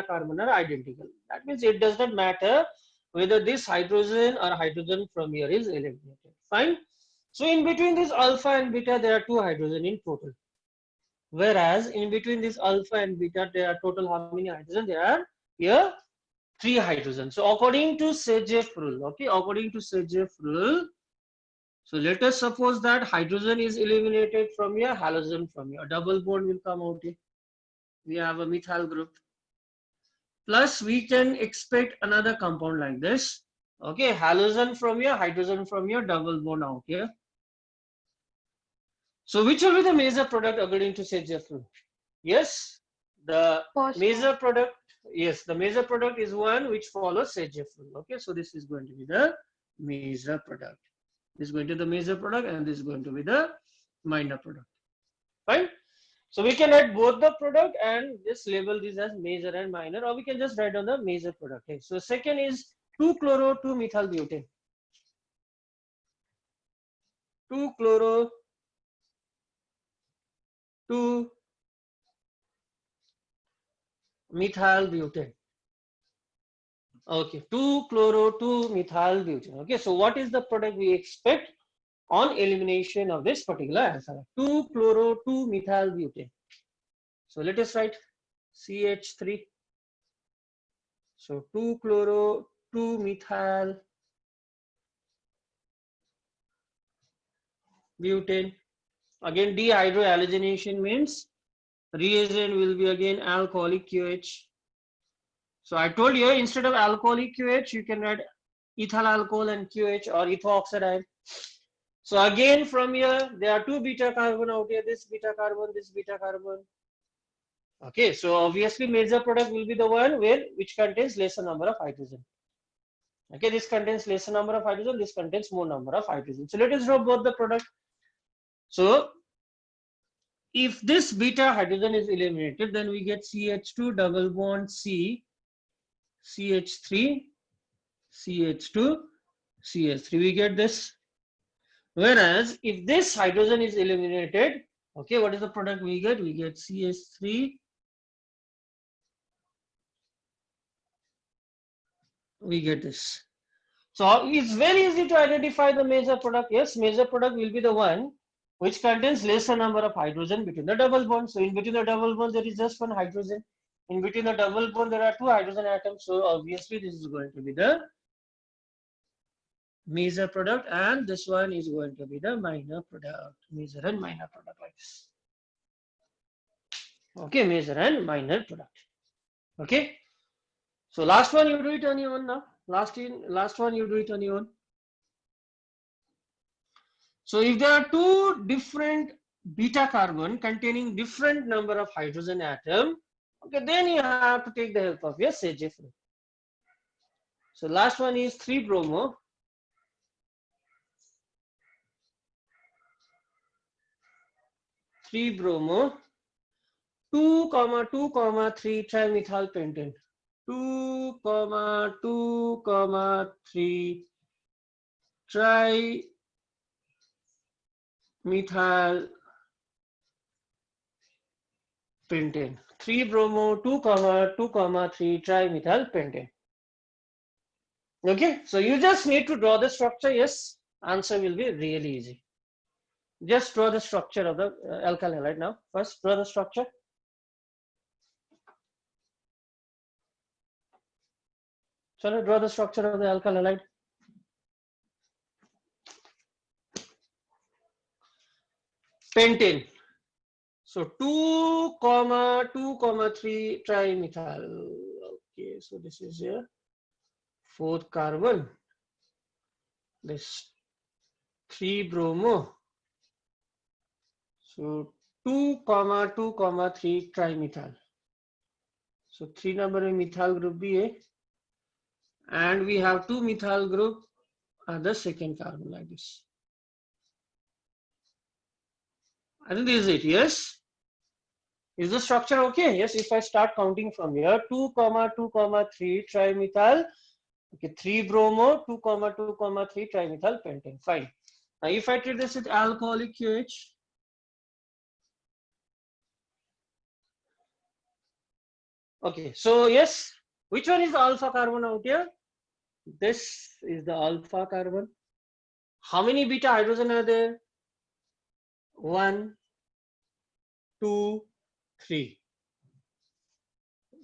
carbon are identical. That means it does not matter whether this hydrogen or hydrogen from here is eliminated. Fine. So in between this alpha and beta, there are 2 hydrogen in total. Whereas in between this alpha and beta, there are total how many hydrogen? There are here 3 hydrogen. So according to Sergev rule, okay, according to Sergev rule, so let us suppose that hydrogen is eliminated from here, halogen from here. A double bond will come out here. We have a methyl group. Plus we can expect another compound like this. Okay, halogen from here, hydrogen from here, double bond out here. So which will be the major product according to Sage's rule? Yes, the First major one. product, yes, the major product is one which follows Sage's rule. Okay, so this is going to be the major product. This is going to be the major product and this is going to be the minor product. Fine. So we can write both the product and just label this as major and minor, or we can just write on the major product. Okay. So second is 2-chloro-2-methyl butane. 2-chloro-2-methyl butane. Okay, 2-chloro-2-methyl butane. Okay, so what is the product we expect on elimination of this particular alpha? 2-chloro-2-methyl butane. So let us write CH3. So 2-chloro-2-methyl butane. Again, dehydrohalogenation means reagent will be again alcoholic QH. So I told you instead of alcoholic QH, you can write ethyl alcohol and QH or ethoxide. So again from here, there are two beta carbon out here, this beta carbon, this beta carbon. Okay, so obviously major product will be the one which contains lesser number of hydrogen. Okay, this contains lesser number of hydrogen, this contains more number of hydrogen. So let us draw both the product. So if this beta hydrogen is eliminated, then we get CH2 double bond C, CH3, CH2, CH3. We get this. Whereas if this hydrogen is eliminated, okay, what is the product we get? We get CH3, we get this. So it's very easy to identify the major product. Yes, major product will be the one which contains lesser number of hydrogen between the double bonds. So in between the double bonds, there is just one hydrogen. In between the double bond, there are two hydrogen atoms. So obviously, this is going to be the major product, and this one is going to be the minor product. Major and minor product like this. Okay, major and minor product. Okay. So last one, you do it on your own now. Last one, you do it on your own. So if there are two different beta carbon containing different number of hydrogen atom, okay, then you have to take the help of your Sage rule. So last one is 3-bromo. 3-bromo, 2,2,3 trimethyl pentane. 2,2,3 trimethyl pentane. 3-bromo, 2,2,3 trimethyl pentane. Okay, so you just need to draw the structure. Yes, answer will be really easy. Just draw the structure of the alkyl halide now. First, draw the structure. So draw the structure of the alkyl halide. Pentane. So 2,2,3 trimethyl. Okay, so this is your fourth carbon. This 3-bromo. So 2,2,3 trimethyl. So 3 number of methyl group B, and we have 2 methyl group at the second carbon like this. I think this is it. Yes. Is the structure okay? Yes. If I start counting from here, 2,2,3 trimethyl. Okay, 3-bromo, 2,2,3 trimethyl pentane. Fine. Now, if I treat this with alcoholic QH, okay. So yes, which one is the alpha carbon out here? This is the alpha carbon. How many beta hydrogen are there? 1, 2, 3.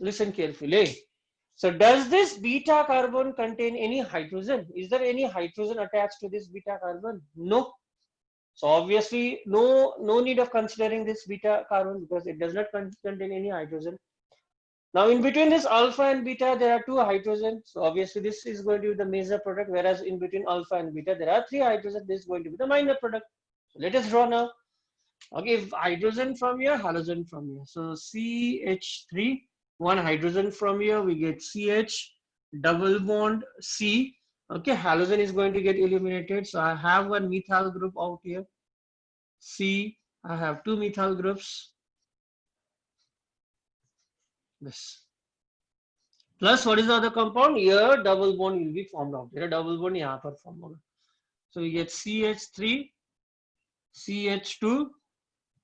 Listen carefully. So does this beta carbon contain any hydrogen? Is there any hydrogen attached to this beta carbon? No. So obviously no need of considering this beta carbon because it does not contain any hydrogen. Now in between this alpha and beta, there are two hydrogens. So obviously this is going to be the major product, whereas in between alpha and beta, there are three hydrogens. This is going to be the minor product. So let us draw now. Okay, if hydrogen from here, halogen from here. So CH3, one hydrogen from here, we get CH, double bond C. Okay, halogen is going to get eliminated. So I have one methyl group out here. C, I have two methyl groups. This. Plus, what is the other compound? Here, double bond will be formed out. Here, double bond यहाँ पर form होगा. So we get CH3, CH2,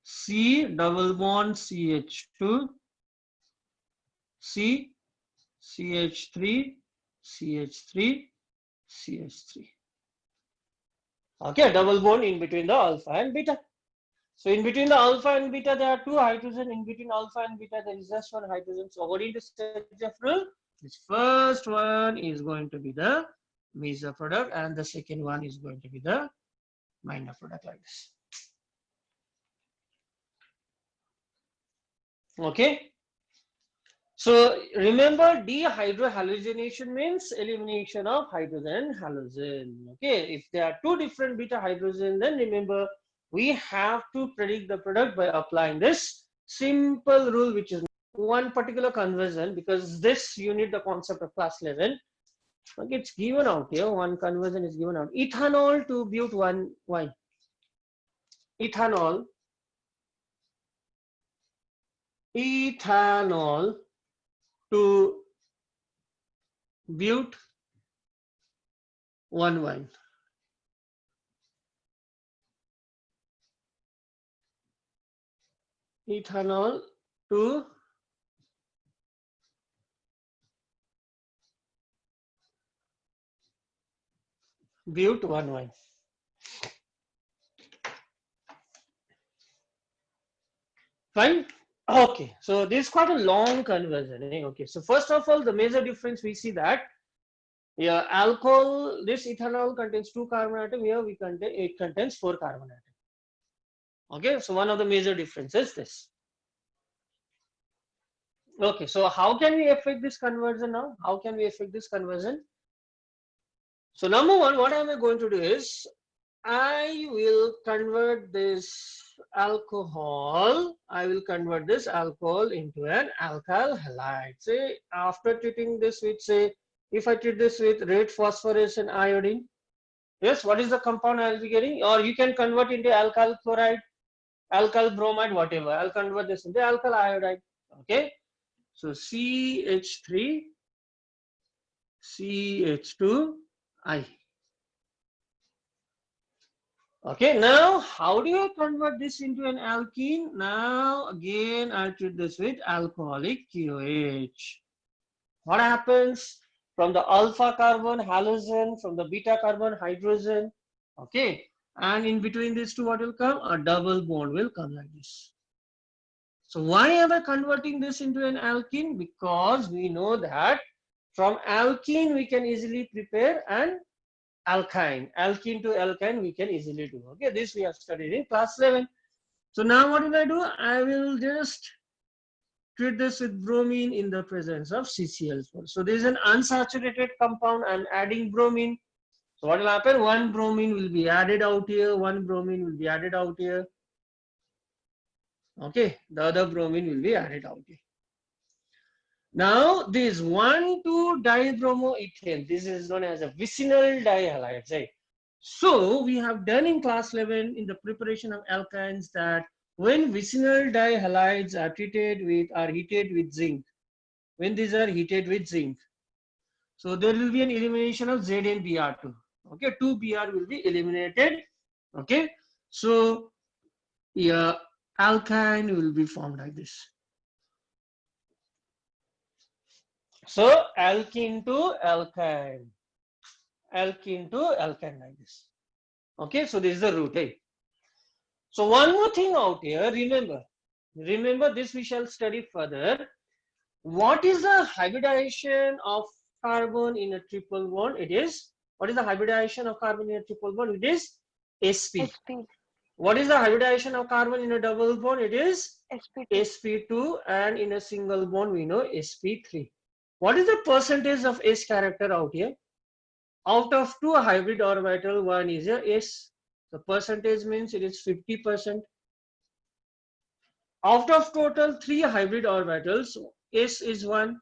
C double bond CH2, C, CH3, CH3, CH3. Okay, double bond in between the alpha and beta. So in between the alpha and beta, there are two hydrogen. In between alpha and beta, there is just one hydrogen. So according to Sturgeon rule, this first one is going to be the major product, and the second one is going to be the minor product, like this. Okay. So remember, dehydrohalogenation means elimination of hydrogen and halogen. Okay, if there are two different beta hydrogen, then remember we have to predict the product by applying this simple rule, which is one particular conversion, because this you need the concept of class 11. Okay, it's given out here. One conversion is given out. Ethanol to but 1 ethanol to but 1 ethanol to but 1 fine. Okay, so this is quite a long conversion. Okay, so first of all, the major difference we see that, yeah, alcohol, this ethanol contains 2 carbon atom. Here it contains 4 carbon atom. Okay, so one of the major differences is this. Okay, so how can we affect this conversion now? How can we affect this conversion? So number one, what am I going to do is, I will convert this alcohol into an alkyl halide. Say after treating this with, say, if I treat this with red phosphorus and iodine, yes, what is the compound I will be getting? Or you can convert into alkyl chloride, alkyl bromide, whatever. I'll convert this into alkyl iodide. Okay, so CH3, CH2I. Okay, now how do you convert this into an alkene? Now again I treat this with alcoholic KOH. What happens? From the alpha carbon halogen, from the beta carbon hydrogen, okay, and in between these two what will come? A double bond will come like this. So why am I converting this into an alkene? Because we know that from alkene we can easily prepare an alkyne. Alkene to alkyne we can easily do. Okay, this we have studied in class 11. So now what will I do? I will just treat this with bromine in the presence of CCl4. So there is an unsaturated compound. I'm adding bromine. So what will happen? One bromine will be added out here. One bromine will be added out here. Okay, the other bromine will be added out here. Now this 1,2-dibromoethane, this is known as a vicinal dihalide, right? So we have done in class 11 in the preparation of alkynes that when vicinal dihalides are heated with zinc, when these are heated with zinc, so there will be an elimination of ZnBr2. Okay, 2Br will be eliminated. Okay, so yeah, alkyne will be formed like this. So alkene to alkyne like this. Okay, so this is the root. Hey. So one more thing out here, remember this we shall study further. What is the hybridization of carbon in a triple bond? It is, what is the hybridization of carbon in a triple bond? It is sp. What is the hybridization of carbon in a double bond? It is sp2. sp2, and in a single bond we know sp3. What is the percentage of s character out here? Out of two hybrid orbital, one is a s. The percentage means it is 50%. Out of total three hybrid orbitals, s is 1.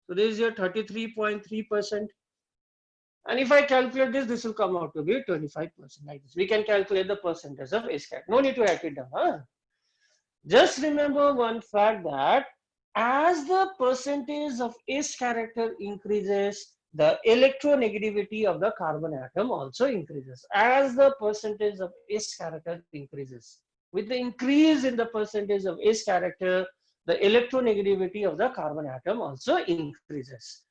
So this is your 33.3%. And if I calculate this, this will come out to be 25% like this. We can calculate the percentage of s character. No need to write it down. Huh? Just remember one fact that as the percentage of s character increases, the electronegativity of the carbon atom also increases. As the percentage of s character increases, with the increase in the percentage of s character, the electronegativity of the carbon atom also increases.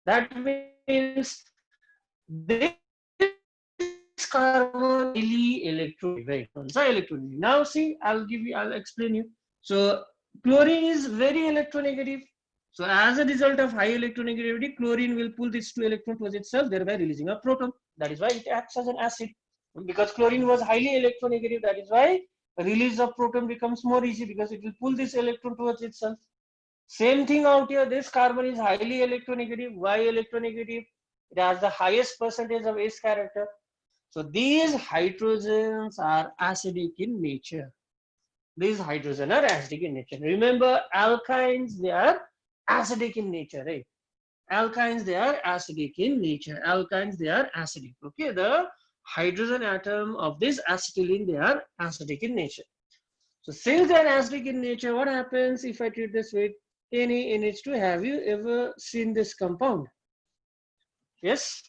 That means this carbon highly electronegative. Now see, I'll explain you. So chlorine is very electronegative. So as a result of high electronegativity, chlorine will pull these two electrons towards itself, thereby releasing a proton. That is why it acts as an acid. Because chlorine was highly electronegative, that is why release of proton becomes more easy, because it will pull this electron towards itself. Same thing out here. This carbon is highly electronegative. Why electronegative? It has the highest percentage of S character. So these hydrogens are acidic in nature. These hydrogens are acidic in nature. Remember, alkynes, they are acidic in nature, right? Alkynes, they are acidic in nature. Alkynes, they are acidic. Okay, the hydrogen atom of this acetylene, they are acidic in nature. So since they are acidic in nature, what happens if I treat this with NaNH2? Have you ever seen this compound? Yes.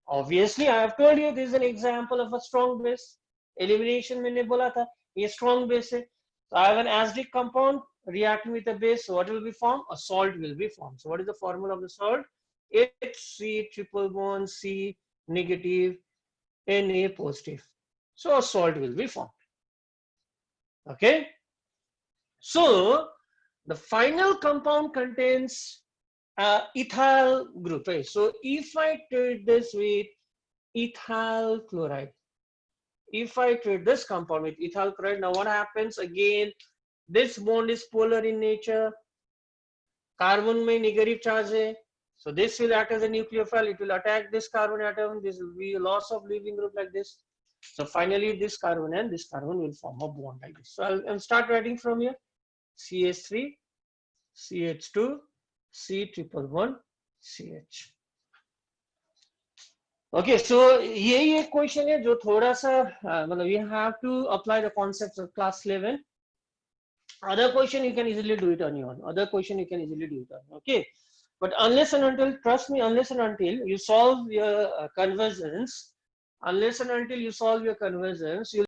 Obviously, I have told you this is an example of a strong base. Elimination मैंने बोला था ये strong base है. So I have an acidic compound reacting with a base. So what will be formed? A salt will be formed. So what is the formula of the salt? HC triple bond C negative Na positive. So a salt will be formed. Okay. So the final compound contains ethyl group, right? So if I treat this with ethyl chloride, if I treat this compound with ethyl chloride, now what happens again? This bond is polar in nature. Carbon में negative charge है. So this will act as a nucleophile. It will attack this carbon atom. This will be a loss of leaving group like this. So finally, this carbon and this carbon will form a bond like this. So I'll start writing from here. CH3, CH2, C triple bond, CH. Okay, so यही एक question है जो थोड़ा सा मतलब you have to apply the concepts of class 11. Other question you can easily do it on your own. Other question you can easily do it on. Okay, but unless and until, trust me, unless and until you solve your conversions, unless and until you solve your conversions, you